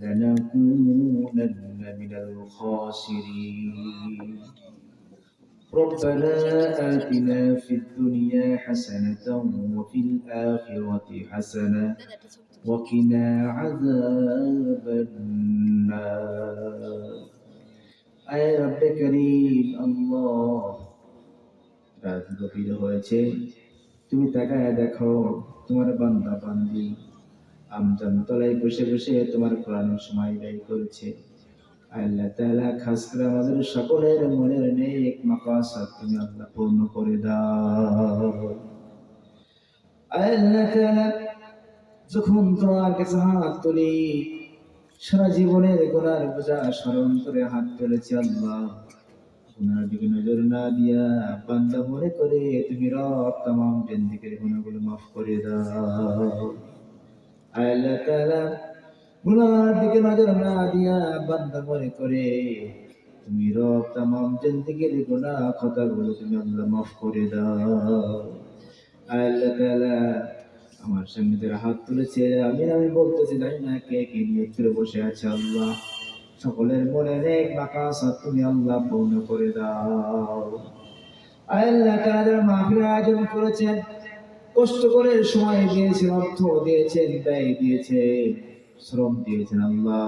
لنكونن من الخاسرين. ربنا آتنا في الدنيا حسنة وفي الآخرة حسنة وقنا عذاب النار. আয় রব্বে করিম আল্লাহ, রাত গভীর হয়েছে, তুমি তাকায় দেখো তোমার বান্দা বান্দি আমজান তলায় বসে বসে তোমার কোরআনের সময় ব্যয় করেছে। আল্লাহ তাআলা খাস করে আমাদের সকলের মনের নেক মাকাসাদ তুমি আল্লাহ পূর্ণ করে দাও। আল্লাহ তাআলা, যখন তোমার কাছে হাত তুলি, সারা জীবনের গুনার বোঝা স্মরণ করে হাত তুলেছি আল্লাহ, গুনার দিকে নজর না দিয়া বান্দা মনে করে তুমি রব তামাম জিন্দেগীর গুনাহগুলো মাফ করে দাও। আল্লাহ তাআলা, গুনার দিকে নজর না দিয়া বান্দা মনে করে তুমি রব তামাম জিন্দেগীর গুনাহ খাতাগুলো তুমি আল্লাহ মাফ করে দাও। আল্লাহ তাআলা, আমার সামনে যারা হাত তুলেছে আমি বলতেছি জানি না কে কে নিয়ত করে বসে আছে আল্লাহ সকলের মনে নেক মাকাসাদ তুমি আল্লাহ পূর্ণ করে দাও। আল্লাহ তাআলা যারা মাহফিলের আয়োজন করেছেন, কষ্ট করে সময় দিয়েছেন, অর্থ দিয়েছেন, ব্যয় দিয়েছেন, শ্রম দিয়েছেন আল্লাহ,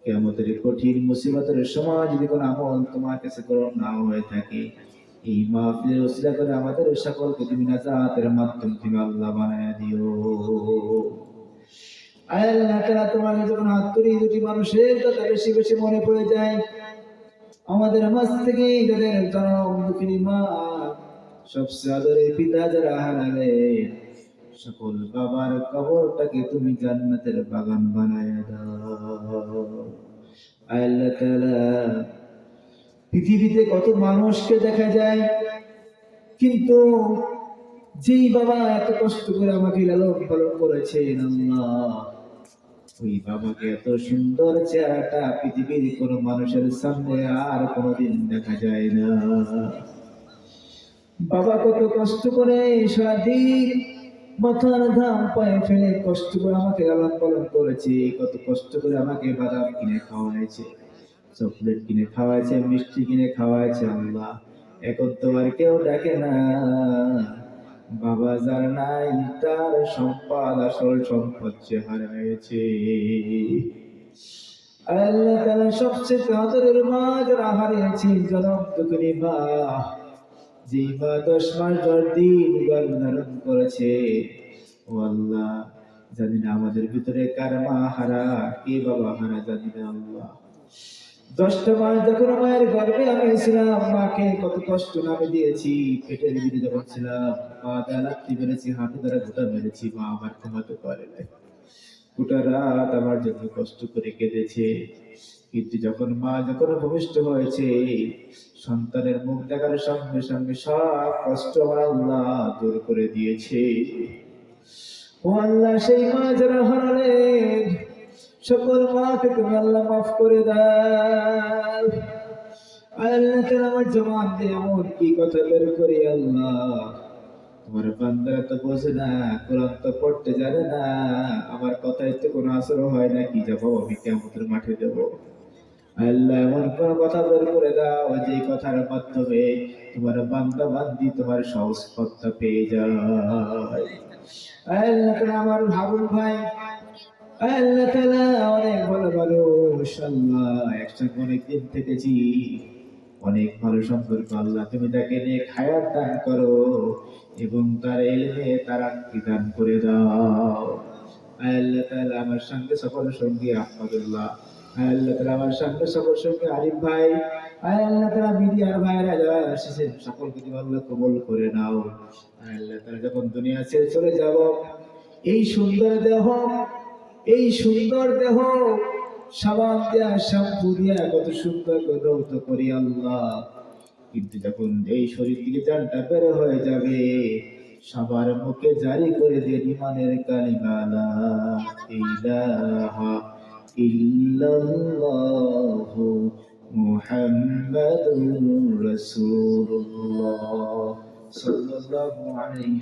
কিয়ামতের কঠিন মুসিবতের সময় যদি কোনো আমল তোমার কাছে গ্রহণ না হয়ে থাকে, এই মাহফিলের ওসিলা করে আমাদের সকলকে তুমি নাজাতের মাধ্যম তুমি আল্লাহ বানায় দিও। আল্লাহ তাআলা তোমার কাছে যখন হাত তুলি দুটি মানুষের কথা বেশি বেশি মনে পড়ে যায়, আমাদের মাঝ থেকে যাদের জনম দুঃখিনী মা, সবচেয়ে আদরের পিতা যারা হারালে, সকল বাবার কবরটাকে তুমি জান্নাতের বাগান বানায় দাও। আল্লাহ তাআলা পৃথিবীতে কত মানুষকে দেখা যায়, কিন্তু যেই বাবা এত কষ্ট করে আমাকে লালন পালন করেছেন আল্লাহ, ওই বাবাকে এত সুন্দর চেহারাটা পৃথিবীর কোনো মানুষের সামনে আর কোনোদিন দেখা যায় না। বাবা কত কষ্ট করে সারাদিন মাথার ঘাম পায়ে ফেলে কষ্ট করে আমাকে লালন পালন করেছে, কত কষ্ট করে আমাকে বাদাম কিনে খাওয়াইছে, চকলেট কিনে খাওয়াইছে, মিষ্টি কিনে খাওয়াইছে আল্লাহ। এখন তো আর কেউ ডাকে না। বাবা যার নাই তার সম্পদ আসল সম্পদ যে হারাইছে। আল্লাহ তাআলা সবচেয়ে আদরের মা যারা হারিয়েছে, জনম দুঃখিনী মা, যে মা 10 মাস 10 দিন গর্ভ ধারণ করেছে, ও আল্লাহ জানি না আমাদের ভিতরে কার মা হারা, কে বাবা হারা জানি না আল্লাহ। 10টা মাস যখন মায়ের গর্ভে আমি ছিলাম, মাকে কত কষ্ট আমি দিয়েছি। পেটের ভিতরে যখন ছিলাম, পা দ্বারা লাথি মেরেছি, হাঁটু দ্বারা ঘুটা মেরেছি, মা আমার ঘুমাতে পারে নাই। গোটা রাত আমার জন্য কষ্ট করে কেঁদেছে। কিন্তু যখন মা ভূমিষ্ঠ হয়েছে, সন্তানের মুখ দেখার সঙ্গে সঙ্গে সব কষ্ট আমার আল্লাহ দূর করে দিয়েছে। ও আল্লাহ, সেই মা যারা হারালেন, সকল মাকে তুমি আল্লাহ মাফ করে দাও। আল্লাহ তাআলা আমার জবান দিয়ে এমন কি কথা বের করি আল্লাহ, তোমার বান্দারা তো বোঝে না, কোরআন তো পড়তে জানে না, আমার কথায় তো কোনো আসর হয় না, কি যাবো আমি কিয়ামতের মাঠে দেব। আল্লাহ এমন কোন কথা বের করে দাও যে কথার মাধ্যমে তোমার বান্দা বান্দি তোমার সহজ পথটা পেয়ে যায়। আল্লাহ তাআলা আমার হারুন ভাই, আল্লাহ তাআলা অনেক ভালো মানুষ আল্লাহ, একসঙ্গে অনেক দিন থেকেছি, অনেক ভালো সম্পর্ক আল্লাহ, তুমি তাকে নিয়ে হায়াত দান করো এবং তার ইলমে তারাক্কি দান করে দাও। আল্লাহ তাআলা আমার সঙ্গে সকল সঙ্গী আহমদুল্লাহ, আল্লাহ তাআলা আমার সঙ্গে সকল সঙ্গী আরিফ ভাই, আল্লাহ তাআলা মিডিয়ার ভাইরা যারা এসেছেন সকলকে তুমি আল্লাহ কবুল করে নাও। আল্লাহ তাআলা যখন দুনিয়া ছেড়ে চলে যাব, এই সুন্দর দেহ, এই সুন্দর দেহ সাবান দিয়া শ্যাম্পু দিয়া কত সুন্দর গদৌত করি আল্লাহ, কিন্তু যখন এই শরীর থেকে জানটা বের হয়ে যাবে, সবার মুখে জারি করে দিয়ে ইমানের কালিমা লা ইলাহা ইল্লাল্লাহু মুহাম্মাদুর রাসূলুল্লাহ সাল্লাল্লাহু আলাইহি